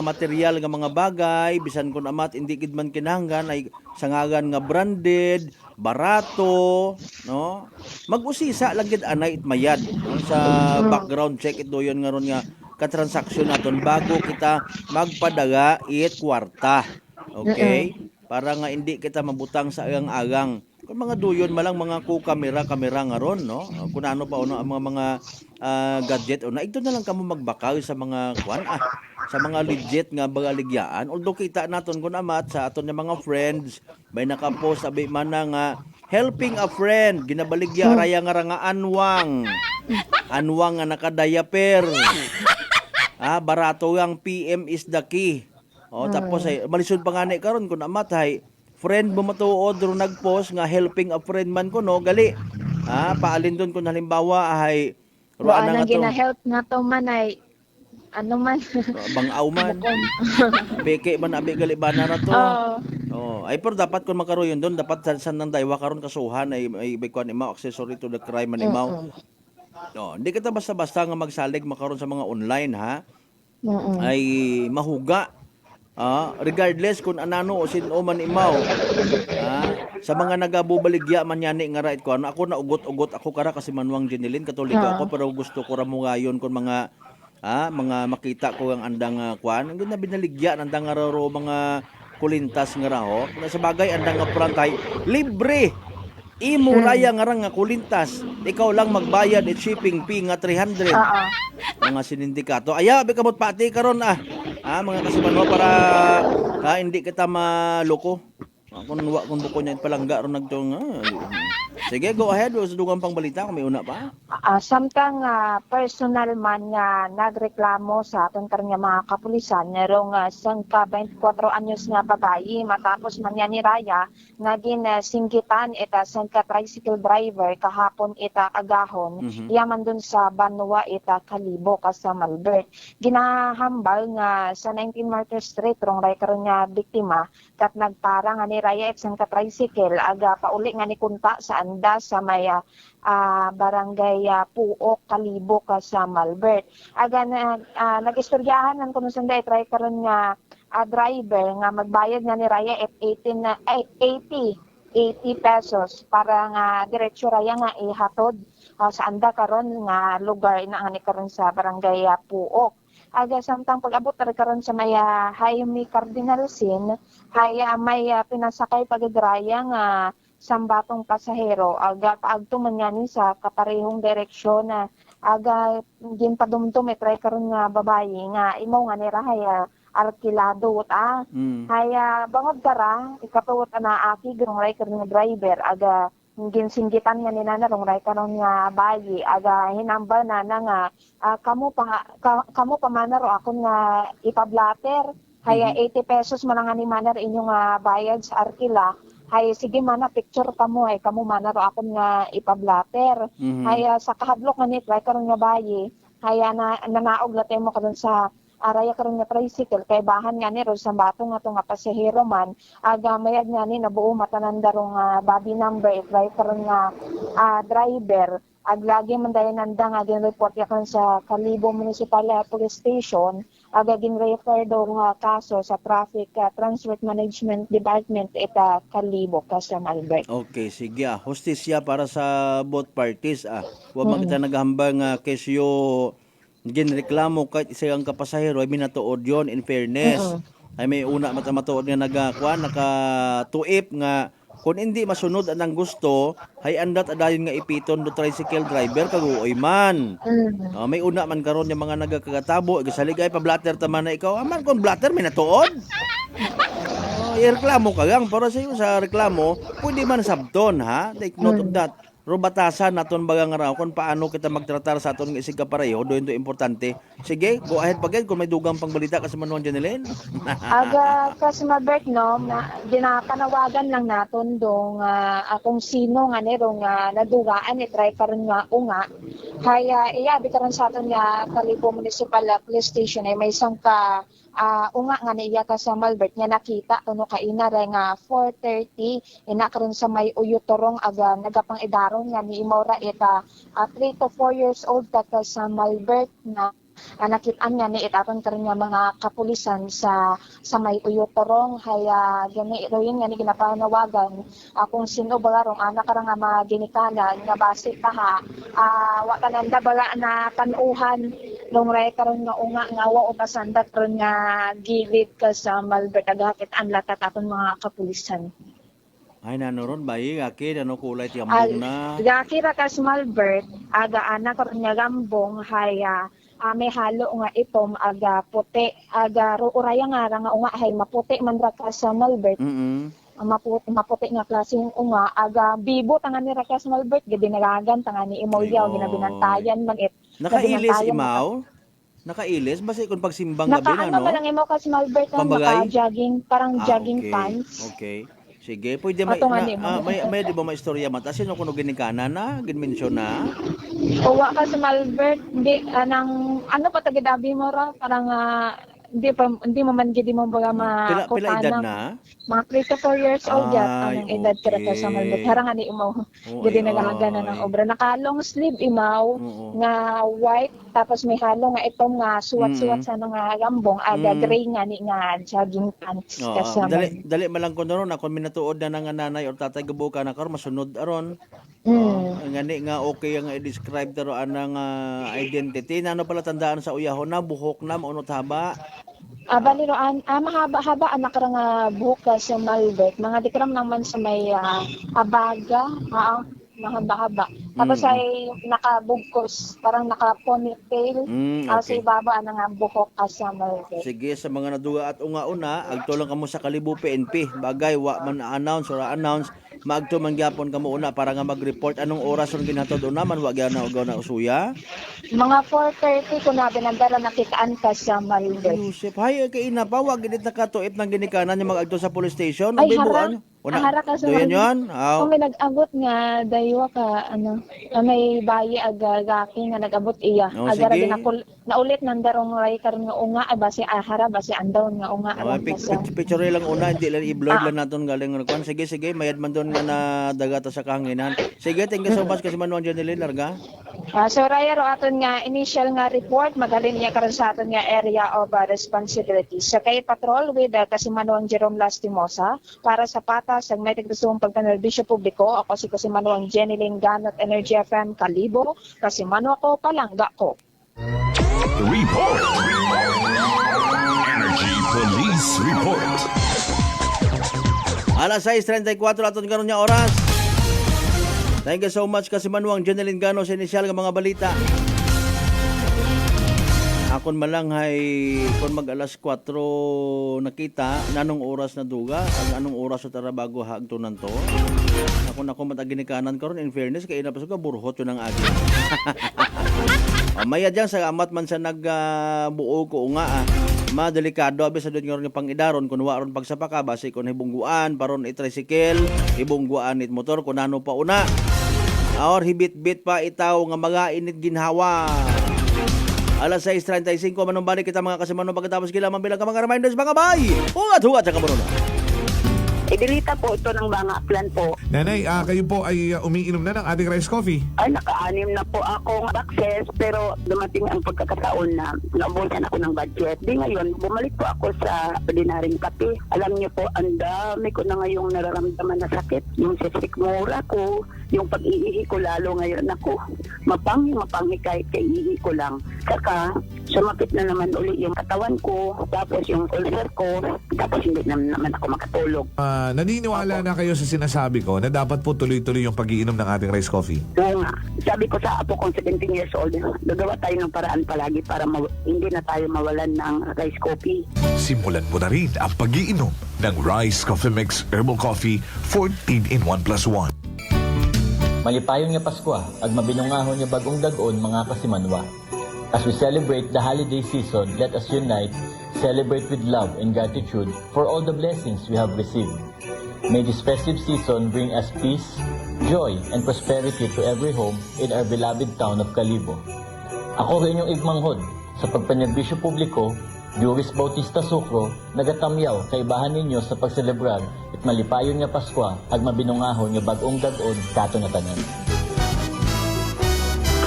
material nga mga bagay bisan kun amat hindi gid man kinahanglan ay sangagan nga branded barato no mag-usisa lang gid anay mayad sa background check ito yon nga ron nga ka-transaction naton bago kita magpadaga kwarta okay para nga hindi kita mabutang sa agang-agang kung mga duyon malang mga kamera nga ron no kung ano pa ang mga gadget o na ito na lang kamo magbakaw sa mga sa mga legit nga bagaligyaan although kita naton kun amat sa aton nga mga friends may nakapost abi man nga helping a friend ginabaligya raya nga anwang nga nakadayaper barato ang PM is the key tapos ay malisod pa nga ni karon kun amat hay friend mo matuod ro nagpost nga helping a friend man ko no gali paalin doon kung halimbawa ay ruan nga gina-help na to man ay ano man bangaw man peke man abi gali bana na to ay pero dapat kung makaroon doon dapat san nang daywa karon kasuhan ay bikuan imaw accessory to the crime man imaw hindi kita basta-basta nga magsalig makaroon sa mga online ay mahuga regardless kung anano o sino man imaw sa mga nagabubaligya man yani nga right ko ako na ugot ako kara kasi Manuang Jeneline katoliko ako pero gusto ko ra mo ngayon kung mga makita ko ang andang kuan ang binaligya andang nga ro mga kulintas nga raho sa bagay andang nga prantay libre imo raya nga kulintas ikaw lang magbayad at shipping fee nga 300 mga sinindikato aya abi kamot pati karon mga kasimanho para hindi kita maloko kung buko niya palangga ron nagtong Sige, go ahead. Sa dugang pang balita kung may una pa. Samtang personal man nga nagreklamo sa aton karang mga kapulisan nerong sangka 24 anyos nga babayi matapos man niya ni Raya naging singgitan ita sangka tricycle driver kahapon ita agahon yaman dun sa Banwa ita Kalibo sa Malbert. Ginahambal nga sa 19 Martyr Street rong ray karon nga biktima kat nagpara nga ni Raya sangka tricycle aga pauli nga ni kunta sa anda sa may barangay Puok, Kalibo sa Malbert. Aga nag-istoryahan ng kuno sanday try karon nga driver nga magbayad nga ni Raya at 80 pesos para nga diretso Raya nga ihatod sa anda karon nga lugar na ani karon sa barangay Puok. Aga samtang pag-abot karon sa may Jaime Cardinal Sin, may pinasakay pagadraya nga sambatong pasahero aga paagtuman nga ni sa kaparehong direksyon na aga ginpadumdum try karon nga babayi nga imo nga ni Raya arkilado haya bangod kara ikatuot na aki grong ray karon nga driver aga ginsinggitan nga ni nana rong ray karon nga bayi aga hinambal na nga kamo pa manaro akon nga ipablater haya 80 pesos man nga ni manar inyong bayad sa arkila. Hay sige mana picture kamo ay kamo mana ro akon nga ipablater. Hay sa kahadlok nga ni try karon nga bayi. Hay nanaog na mo karon sa araya karon nga tricycle kay bahan nga ni ro sa bato nga to nga pasahero man aga mayad nga ni nabuo matananda ro nga body number try karon nga driver aglagi man dayon nanda nga gin-report yakan sa Kalibo Municipal Police Station aga gin-refer daw nga kaso sa Traffic Transport Management Department ita Kalibo sa Malbert. Okay, sige. Hostisya para sa both parties. Wa man kita naghambang nga kesyo ginreklamo kahit isa ang kapasahero ay minatuod yon in fairness. Ay may una matuod nga nakatuip nga kung hindi masunod anang gusto, hay andat adayon nga ipiton do tricycle driver kaguoy man. May una man karon yung mga nagakagatabo, gasaligay pa blatter taman na ikaw, aman kon blatter may natuod. I-reklamo ka gang para sa iyo sa reklamo, pwede man sabton ha. Take note of that. Ro batasan naton bagang araw kung paano kita magtratar sa aton nga isig kapareho, doon to importante. Sige, go ahead pagay kung may dugang pang balita kasi manuan Janelen. Aga kasi Malbert no, ginapanawagan lang naton dong akong sino nga nero nga nadugaan try karon nga unga. Kaya iabi karon sa aton nga Kalibo Municipal Police Station ay may isang unga nga niya ka sa Malbert nga nakita kuno kaina ray nga 4:30 ina karon sa may Uyutorong aga nagapang idaron nga ni Imora ita 3 to 4 years old ka sa Malbert na nakitaan nga ni itaton karon nga mga kapulisan sa may Uyutorong haya gani royon nga ni ginapanawagan kung sino balarong anak karang nga maginikala nga base ha wa kananda bala na tanuhan nung ray karon nga unga nga wa upasandat ron nga gilid ka sa Malbert agakit ang latat aton mga kapulisan. Ay nanoron bayi aki ano kulay ti ambong na. Gaki ra ka sa Malbert aga anak karon nga gambong haya may halo nga itom aga puti aga uraya nga unga hay maputi man ra ka sa Malbert. Maputi nga klaseng unga aga bibo tangan ni ra ka sa Malbert gid nagagan tangan ni Imolyaw ginabinantayan man nakailis imaw? Nakailis? Basta kung pagsimbang gabi na, no? Naka-ano ba lang imo kasi Malbert ang naka-jogging, parang jogging okay. pants. Okay. Sige, pwede may di ba may istorya mata sino kuno ginikana na, ginmensyon na? Uwa ka sa Malbert, di anang ano pa tagidabi mo ra parang hindi mo man gid mo baga pila edad na? Mga 3 to 4 years old anong edad ka ra sa Malbert. Harang ani imo. Gid nagahagana ng obra. Naka long sleeve imaw nga white tapos may halo nga itong nga suwat-suwat sa nga gambong aga gray nga ni nga jogging pants kasama. Dali malang ko ron ako minatuod na nga nanay or tatay gabuka na karon masunod aron. Ngani nga okay nga i-describe taro anang identity nano pala tandaan sa uyahon na buhok na maunot haba. Baliroan, mahaba-haba anak ra nga buhok sa Malbert. Mga dikram naman sa may abaga, mahaba-haba. Tapos ay nakabugkos, parang naka-ponytail. Sa Okay. ibaba ang nga buhok sa Malbert. Sige, sa mga naduga at una, agtulong kamo sa Kalibo PNP. Bagay, wa man announce or announce, maagto man gyapon kamo una para nga mag-report anong oras ang ginhatod una man wa gyud na ugaw na usuya. Mga 4:30 ko na binandara nakitaan ka sa Malbert. Yusef, hay kay ina pa wa gid nakatuip nang ginikanan yung mag-agto sa police station. Ay, Bibuan. hara ka sa Doyan Malbert. yun? Kung may nag-abot nga, daywa ka, may bayi agagaki nga nag-abot iya. Agara sige. din ako, naulit nandarong ray karon nga unga, basi ahara, basi andaw nga unga. Picture lang una, hindi lang i-blur lang naton galing nga kuan. Sige, mayad man doon nga na dagata sa kahanginan. Sige, thank you so much kasi manuan dyan nila, larga. So Raya ro aton nga initial nga report magalin niya karon sa aton nga area of responsibility. Sa kay patrol with Kasimanuang Jerome Lastimosa para sa patas ang may tigdusong pagkanerbisyo publiko. Ako si Kasimanuang Jenny Linganot Energy FM Kalibo. Kasimano ako palangga ko. Report! Energy Police Report! Alas 6:34 aton karon nga oras. Thank you so much kasi manuang Jeneline Gano sa inisyal nga mga balita. Akon malang hay kung mag alas 4 nakita nanong oras na duga ang anong oras sa tarabago hagtunan to. Ako mataginikanan karon in fairness kay ina pa sa burhot yun ang agi. Maya dyan sa amat man sa nagbuo ko nga madelikado abi sa doon nga pangidaron kun waron pagsapaka basi kun hibungguan paron i-tricycle hibungguan it motor kun ano pa una or hibit-bit pa itaw nga mga init ginhawa. Alas 6:35 manong balik kita mga kasimano pagkatapos kila bilang ka mga reminders mga bay. Hugat sa kamuno. Idilita po ito ng mga plan po. Nanay, kayo po ay umiinom na ng ating rice coffee? Ay, naka-anim na po akong access pero dumating ang pagkakataon na naubusan ako ng budget. Di ngayon, bumalik po ako sa ordinaryong kape. Alam niyo po, ang dami ko na ngayong nararamdaman na sakit. Yung sisikmura ko, yung pag-iihi ko lalo ngayon ako. Mapanghi kahit kaiihi ko lang. Saka, sumapit na naman uli yung katawan ko, tapos yung ulcer ko, tapos hindi naman ako makatulog. Naniniwala na kayo sa sinasabi ko na dapat po tuloy-tuloy yung pag-iinom ng ating rice coffee? Oo nga. Sabi ko sa apo kong 17 years old, gagawa tayo ng paraan palagi para hindi na tayo mawalan ng rice coffee. Simulan mo na rin ang pag-iinom ng Rice Coffee Mix Herbal Coffee 14 in 1+1. Malipayon nga Pasko, ag mabinungahon nga bagong dagon mga kasimanwa. As we celebrate the holiday season, let us unite, celebrate with love and gratitude for all the blessings we have received. May this festive season bring us peace, joy, and prosperity to every home in our beloved town of Kalibo. Ako rin yung igmanghod sa pagpanerbisyo publiko, Juris Bautista Sucro, nagatamyaw kaibahan ninyo sa pagselebrar at malipayon nga Pasko ag mabinungahon nga bagong dagon kato na tanan.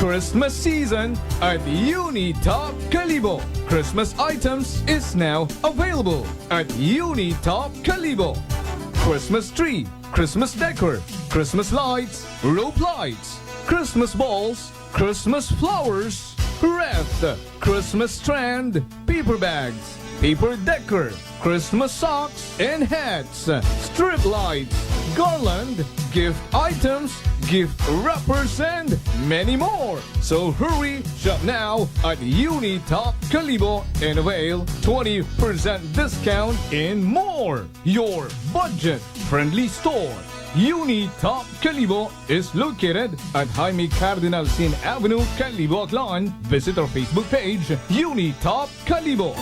Christmas season at Unitop Kalibo. Christmas items is now available at Unitop Kalibo. Christmas tree, Christmas decor, Christmas lights, rope lights, Christmas balls, Christmas flowers, wreath, Christmas strand, paper bags, paper decor, Christmas socks and hats, strip lights, garland, gift items, gift wrappers, and many more. So hurry, shop now at Unitop Kalibo and avail 20% discount and more. Your budget-friendly store. Unitop Kalibo is located at Jaime Cardinal Sin Avenue, Kalibo, Aklan. Visit our Facebook page, Unitop Kalibo.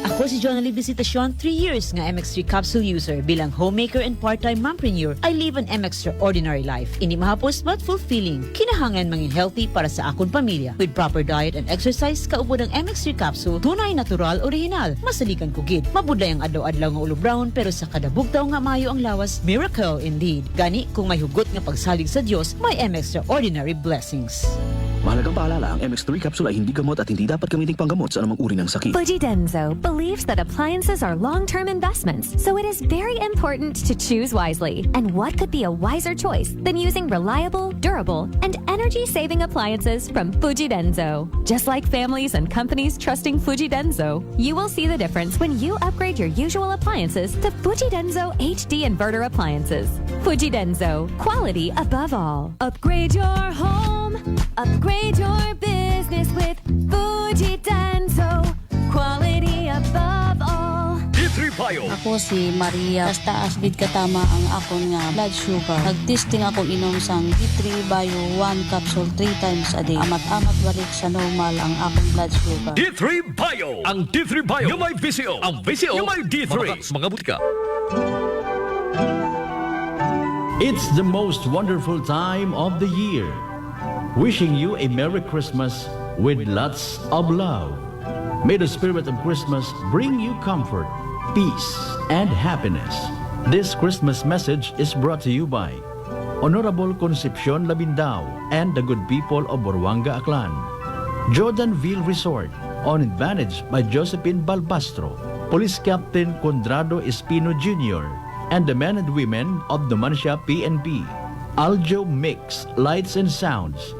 Ako si Jonali Visitacion, 3 years nga MX3 capsule user. Bilang homemaker and part-time mompreneur, I live an extraordinary life. Hindi mahapos but fulfilling. Kinahangan mangin healthy para sa akong pamilya. With proper diet and exercise, kaupod ang MX3 capsule, tunay, natural, original. Masalikan ko gid. Mabudlay ang adlaw-adlaw nga ulo brown, pero sa kada bugtaw nga mayo ang lawas, miracle indeed. Gani, kung may hugot nga pagsalig sa Dios, may extraordinary blessings. Mahalagang paalala, ang MX3 capsule ay hindi gamot at hindi dapat gamiting panggamot sa anumang uri ng sakit. Fujidenzo believes that appliances are long-term investments, so it is very important to choose wisely. And what could be a wiser choice than using reliable, durable, and energy-saving appliances from Fujidenzo? Just like families and companies trusting Fujidenzo, you will see the difference when you upgrade your usual appliances to Fujidenzo HD inverter appliances. Fujidenzo, quality above all. Upgrade your home, upgrade your business with Fujidenzo, quality above all. D3 Bio. Ako si Maria. Taas gid katama ang akon nga blood sugar. Nagtesting ako inom sang D3 Bio 1 capsule 3 times a day. Amat-amat balik sa normal ang akong blood sugar. D3 Bio. Ang D3 Bio yung may VCO. Ang VCO yung may D3. Mga butika. It's the most wonderful time of the year. Wishing you a Merry Christmas with lots of love. May the spirit of Christmas bring you comfort, peace, and happiness. This Christmas message is brought to you by Honorable Concepcion Labindao and the good people of Boruanga, Aklan. Jordanville Resort, on advantage by Josephine Balbastro, Police Captain Condrado Espino Jr., and the men and women of the Mansha PNP. Aljo Mix, Lights and Sounds,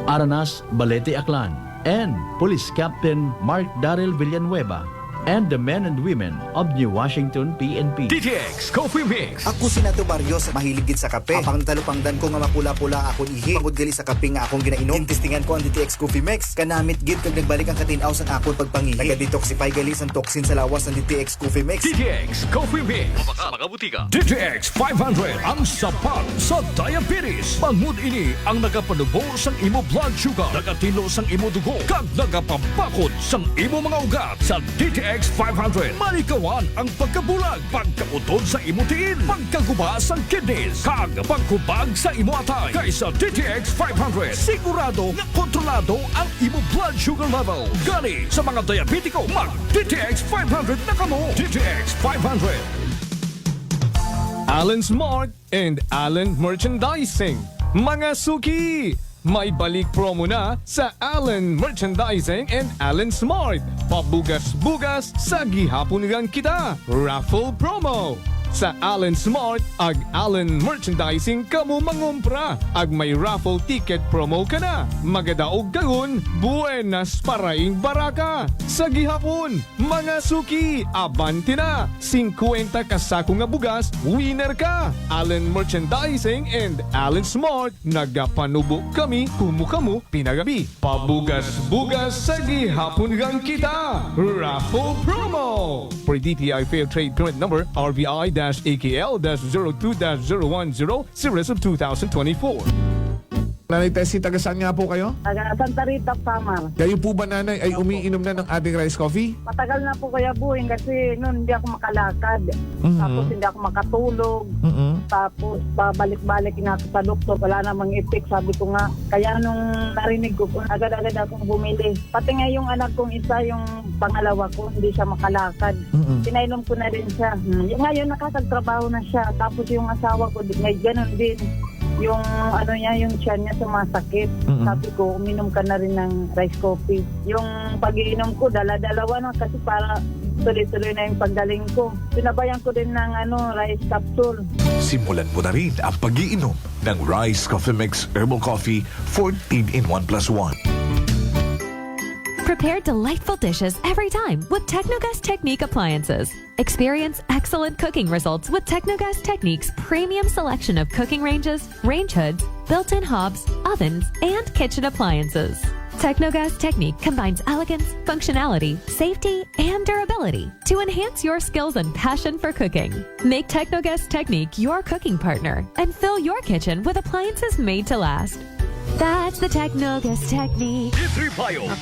Aranas Balete Aklan, and Police Captain Mark Daryl Villanueva, and the men and women of New Washington PNP. DTX Coffee Mix. Ako si Nato Barrios, mahiligid sa kape. Apang talupangdan ko nga mapula-pula akong ihi. Pagod gali sa kape nga akong ginainom. Tintistingan ko ang DTX Coffee Mix. Kanamit gid kag nagbalik ang katinaw sa akong pagpangihi. Naga-detoxify gali sa toxin sa lawas ng DTX Coffee Mix. DTX Coffee Mix. Mga butika. DTX 500 ang sapat sa diabetes. Bangod ini ang nagapanubo sang imo blood sugar, nagatilo sang imo dugo, kag nagapapakod sang imo mga ugat. Sa DTX 500, malikawan ang pagkabulag, pagkautod sa imo tiin, pagkaguba sa kidneys, kag pagkubag sa imo atay. Kaysa DTX 500, sigurado nga kontrolado ang imo blood sugar level. Gani sa mga diabetiko, mag DTX 500 na kamo. DTX 500. Allen Smart and Allen Merchandising. Mga suki! May balik promo na sa Allen Merchandising and Allen Smart. Pabugas-bugas sa gihapon nilang kita. Raffle promo. Sa Allen Smart, ag Allen Merchandising kamo mangumpra. Ag may raffle ticket promo ka na. Magadaog kagun, buenas paraing baraka. Sa gihapon, mga suki, abante na. 50 kasako nga bugas, winner ka. Allen Merchandising and Allen Smart, nagapanubo kami, kumukamu, pinagabi. Pabugas-bugas sa gihapon gang kita. Raffle promo. For DTI Fair Trade Permit Number, RVI-AKL-02-010, Series of 2024. Nanay Tessie, taga saan nga po kayo? Taga Santa Rita, Samar. Kayo po ba, nanay, ay umiinom na ng ating rice coffee? Matagal na po kaya buhin kasi noon hindi ako makalakad. Tapos hindi ako makatulog. Tapos babalik-balik na ako sa doktor. Wala namang effect. Sabi ko nga, kaya nung narinig ko, agad-agad akong bumili. Pati nga yung anak kong isa, yung pangalawa ko, hindi siya makalakad. Pinainom ko na rin siya. Ngayon nakakagtrabaho na siya. Tapos yung asawa ko, may ganun din. Yung ano niya, yung tiyan niya sumasakit. Sabi ko, uminom ka na rin ng rice coffee. Yung pag-iinom ko, dala-dalawa na kasi para tuloy-tuloy na yung paggaling ko. Sinabayan ko din ng rice capsule. Simulan mo na rin ang pag-iinom ng Rice Coffee Mix Herbal Coffee 14 in 1 plus 1. Prepare delightful dishes every time with Technogas Technique appliances. Experience excellent cooking results with Technogas Technique's premium selection of cooking ranges, range hoods, built-in hobs, ovens, and kitchen appliances. Technogas Technique combines elegance, functionality, safety, and durability to enhance your skills and passion for cooking. Make Technogas Technique your cooking partner and fill your kitchen with appliances made to last. That's the Technogas Technique.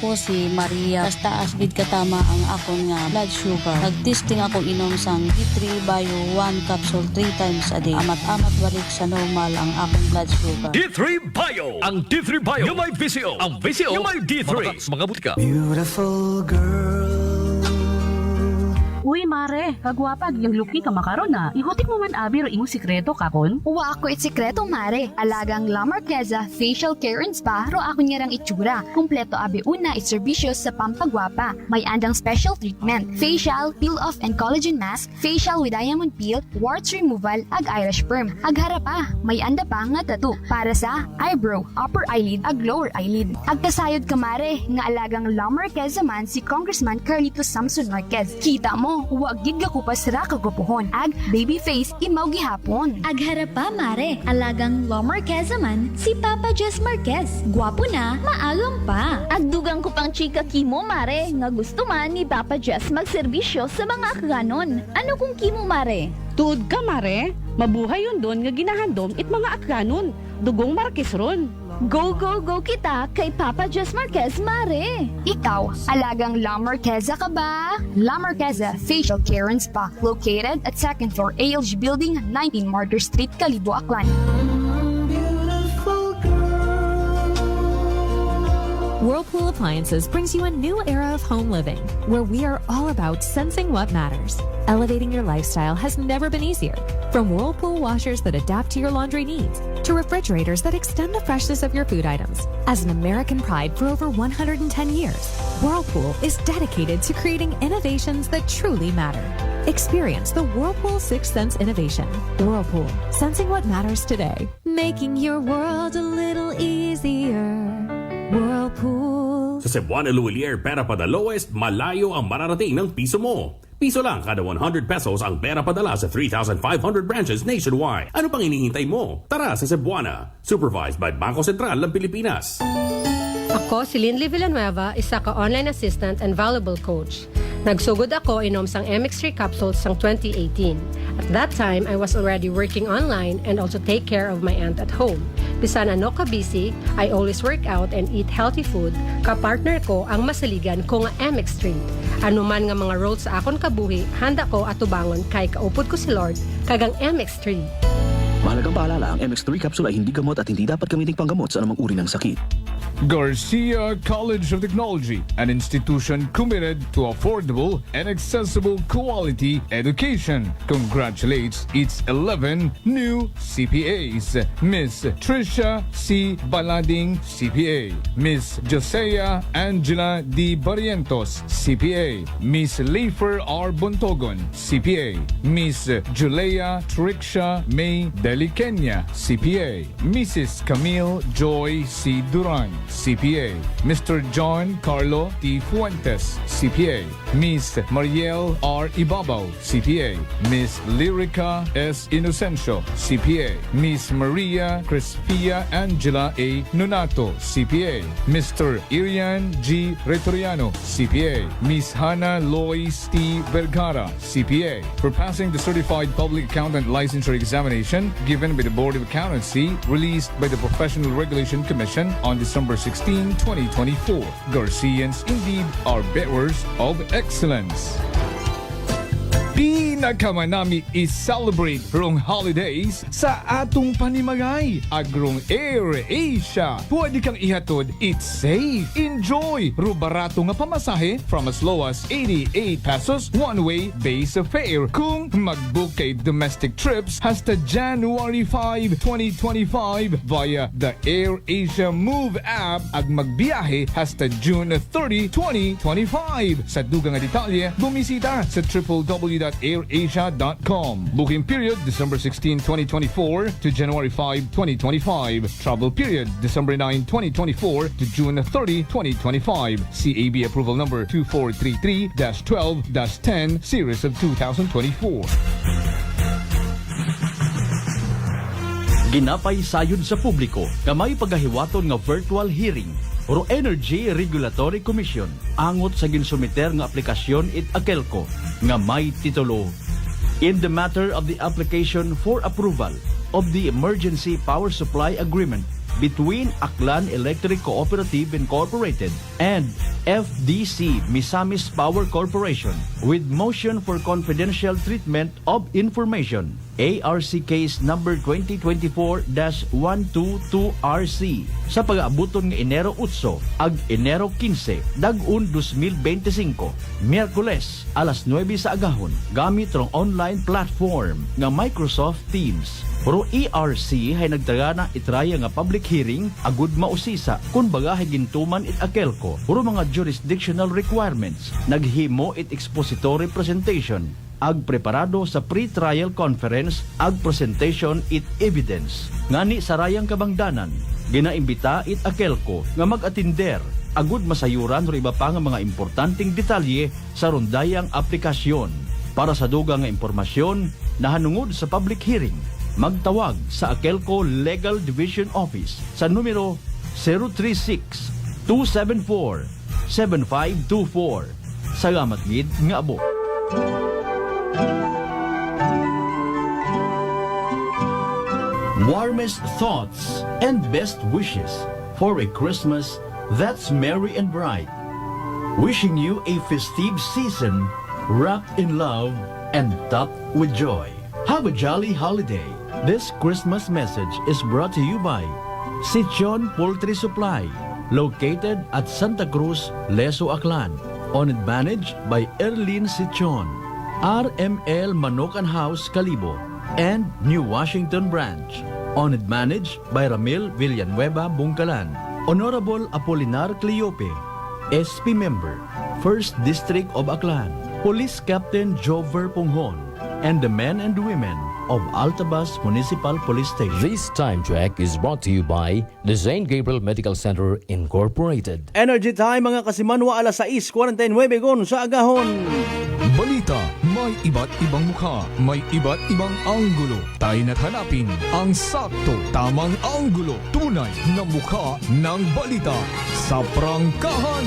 Ako si Maria. Taas gid katama ang akon nga blood sugar. Nagtesting ako inom sang D3 Bio 1 capsule 3 times a day. Amat-amat balik sa normal ang akong blood sugar. D3 Bio. Ang D3 Bio yung may VCO. Ang VCO yung may D3. Mga butika. Beautiful girl, Uy, mare, kagwapag yung luki ka makaron na. Ihutik mo man abi ro imong sikreto kakon. Uwa ako sikreto, mare. Alagang La Marquesa Facial Care and Spa ro ako niyarang itsura. Kumpleto abi una iserbisyo sa pampagwapa. May andang special treatment, facial, peel-off and collagen mask, facial with diamond peel, warts removal, ag Irish perm. Ag harapa, may anda pa nga tattoo para sa eyebrow, upper eyelid, ag lower eyelid. Ag kasayod ka, mare, nga alagang La Marquesa man si Congressman Carlito Samson Marquez. Kita mo, huwag gid ko pa sira kagupuhon. Ag baby face imaw gihapon. Ag harapa, mare, alagang La Marquesa man si Papa Jess Marquez. Gwapo na, maagam pa. Ag dugang ko pang chika kimo, mare, nga gusto man ni Papa Jess magserbisyo sa mga akganon. Ano kung kimo, mare? Tuod ka, mare. Mabuhay yun doon nga ginahandom it mga akganon. Dugong Marquez ron. Go, go, go kita kay Papa Jess Marquez, mare. Ikaw, alagang La Marquesa ka ba? La Marquesa Facial Care and Spa, located at 2nd floor ALG Building, 19 Martyr Street, Calibo, Aklan. Whirlpool Appliances brings you a new era of home living, where we are all about sensing what matters. Elevating your lifestyle has never been easier. From Whirlpool washers that adapt to your laundry needs, to refrigerators that extend the freshness of your food items. As an American pride for over 110 years, Whirlpool is dedicated to creating innovations that truly matter. Experience the Whirlpool Sixth Sense innovation. Whirlpool, sensing what matters today. Making your world a little easier. Whirlpool. Sa Cebuana Luwilier Pera Pada Lowest, malayo ang mararating ng piso mo. Piso lang kada 100 pesos ang pera padala sa 3,500 branches nationwide. Ano pang hinihintay mo? Tara sa Cebuana. Supervised by Bangko Sentral ng Pilipinas. Ako si Linley Villanueva, isa ka online assistant and valuable coach. Nagsugod ako inom sang MX3 capsules sang 2018. At that time, I was already working online and also take care of my aunt at home. Bisan ano ka busy, I always work out and eat healthy food. Kapartner ko ang masaligan ko nga MX3. Ano man nga mga roles sa akon kabuhi, handa ko at tubangon kay kaupod ko si Lord kagang MX3. Mahalagang paalala, ang MX3 capsule ay hindi gamot at hindi dapat gamiting panggamot sa anumang uri ng sakit. Garcia College of Technology, an institution committed to affordable and accessible quality education, congratulates its 11 new CPAs. Miss Trisha C. Balading, CPA. Miss Josea Angela D. Barrientos, CPA. Miss Leifer R. Bontogon, CPA. Miss Julea Trixia May Delikenya, CPA. Mrs. Camille Joy C. Duran, CPA. Mr. John Carlo T. Fuentes, CPA. Miss Mariel R. Ibabaw, CPA. Miss Lyrica S. Inocencio, CPA. Miss Maria Crispia Angela A. Nonato, CPA. Mr. Irian G. Retoriano, CPA. Miss Hannah Lois T. Vergara, CPA. For passing the Certified Public Accountant Licensure Examination given by the Board of Accountancy, released by the Professional Regulation Commission on December 16, 2024. Garcians indeed are bearers of excellence. Pinakamanami is-celebrate rong holidays sa atong panimagay. Agrong Air Asia. Pwede kang ihatod, it's safe. Enjoy! Rubarato nga pamasahe from as low as 88 pesos one-way base fare. Kung mag-book kay domestic trips hasta January 5, 2025 via the Air Asia Move app ag magbiyahe hasta June 30, 2025. Sa dugang nga detalye, bumisita sa www.airasia.com. Booking period December 16, 2024 to January 5, 2025. Travel period December 9, 2024 to June 30, 2025. CAB approval number 2433-12-10 series of 2024. Ginapay sayod sa publiko kamay pagahiwaton nga virtual hearing Oro Energy Regulatory Commission angot sa ginsumiter nga aplikasyon it Akelco nga may titulo in the matter of the application for approval of the Emergency Power Supply Agreement between Aklan Electric Cooperative Incorporated and FDC Misamis Power Corporation with motion for confidential treatment of information. ARC case number 2024-122RC sa pag-aabuton nga Enero 8 ag Enero 15 dag-un 2025 Miyerkules alas 9 sa agahon gamit rong online platform nga Microsoft Teams. Pero ERC hay nagtagana itraya nga public hearing agud mausisa kun baga hay gintuman it akelko puro mga jurisdictional requirements naghimo it expository presentation ag preparado sa pre-trial conference ag presentation it evidence ngani sa rayang kabangdanan ginaimbita it akelko nga mag-atinder agud masayuran ro iba pa nga mga importanteng detalye sa rondayang aplikasyon. Para sa dugang nga impormasyon nahanungod sa public hearing magtawag sa Akelco Legal Division Office sa numero 036-274-7524. Salamat gid nga abo. Warmest thoughts and best wishes for a Christmas that's merry and bright. Wishing you a festive season wrapped in love and topped with joy. Have a jolly holiday. This Christmas message is brought to you by Sichon Poultry Supply, located at Santa Cruz, Leso, Aklan. Owned and managed by Erlene Sichon. RML Manokan House, Calibo, and New Washington Branch. Owned and managed by Ramil Villanueva, Bungkalan. Honorable Apolinar Cleope, SP Member, 1st District of Aklan. Police Captain Jover Punghon, and the men and women of Altabas Municipal Police Station. This time check is brought to you by the St. Gabriel Medical Center Incorporated. Energy time mga kasimanwa alas 6:49 gon sa agahon. Balita, may iba't ibang mukha, may iba't ibang anggulo. Tayo na't hanapin ang sakto, tamang anggulo, tunay na mukha ng balita sa prangkahan.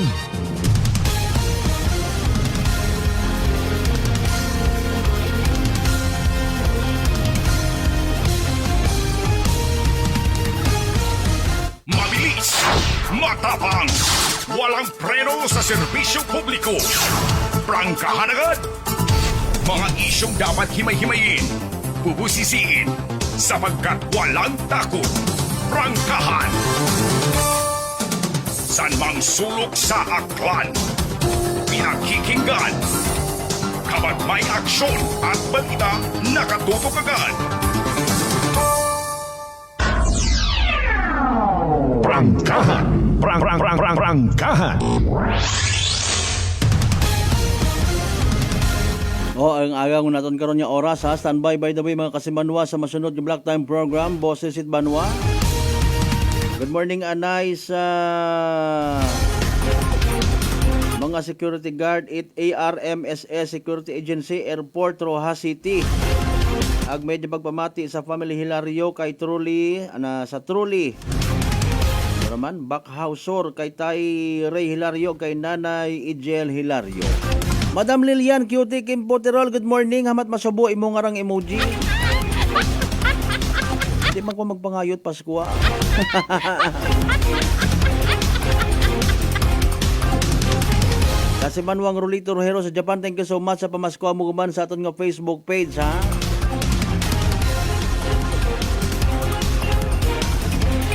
Mabilis, matapang, walang preno sa serbisyo publiko. Prangkahan agad. Mga isyong dapat himay-himayin, bubusisiin, sapagkat walang takot. Prangkahan. San mang sulok sa Aklan, pinakikinggan. Kapag may aksyon at balita, nakatutok agad. Prangkahan. Prangkahan. Ang agang naton karon nga oras ha. Standby by the way mga kasimanwa sa masunod yung Black Time program. Boses it Banwa. Good morning anay sa mga security guard it ARMSS Security Agency Airport Rojas City. Ag medyo pagpamati sa family Hilario kay Truly sa Truly. Naman Backhausor kay Tay Ray Hilario kay Nanay Ijel Hilario. Madam Lilian Cutie Kim Poterol, good morning. Hamat masubo imo ngarang emoji. Di man ko magpangayot Pasko. Kasi Manuang Rolito Rojero sa Japan, thank you so much sa pamasko mo guman sa aton nga Facebook page ha.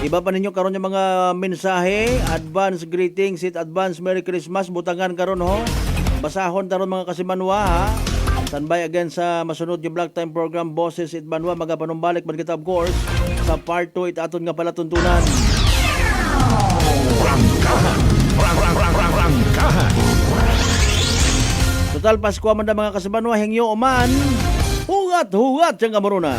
Iba pa ninyo karon yung mga mensahe, advance greetings, advance Merry Christmas, butangan karon ho. Basahon taron mga kasimanwa ha. Standby again sa masunod yung Black Time program, Boses it Banwa. Magapanumbalik man kita of course sa part 2 it aton nga palatuntunan. Prangkahan. Total Pasko man da mga kasimanwa, hengyo oman. Hugat siyang kamaruna.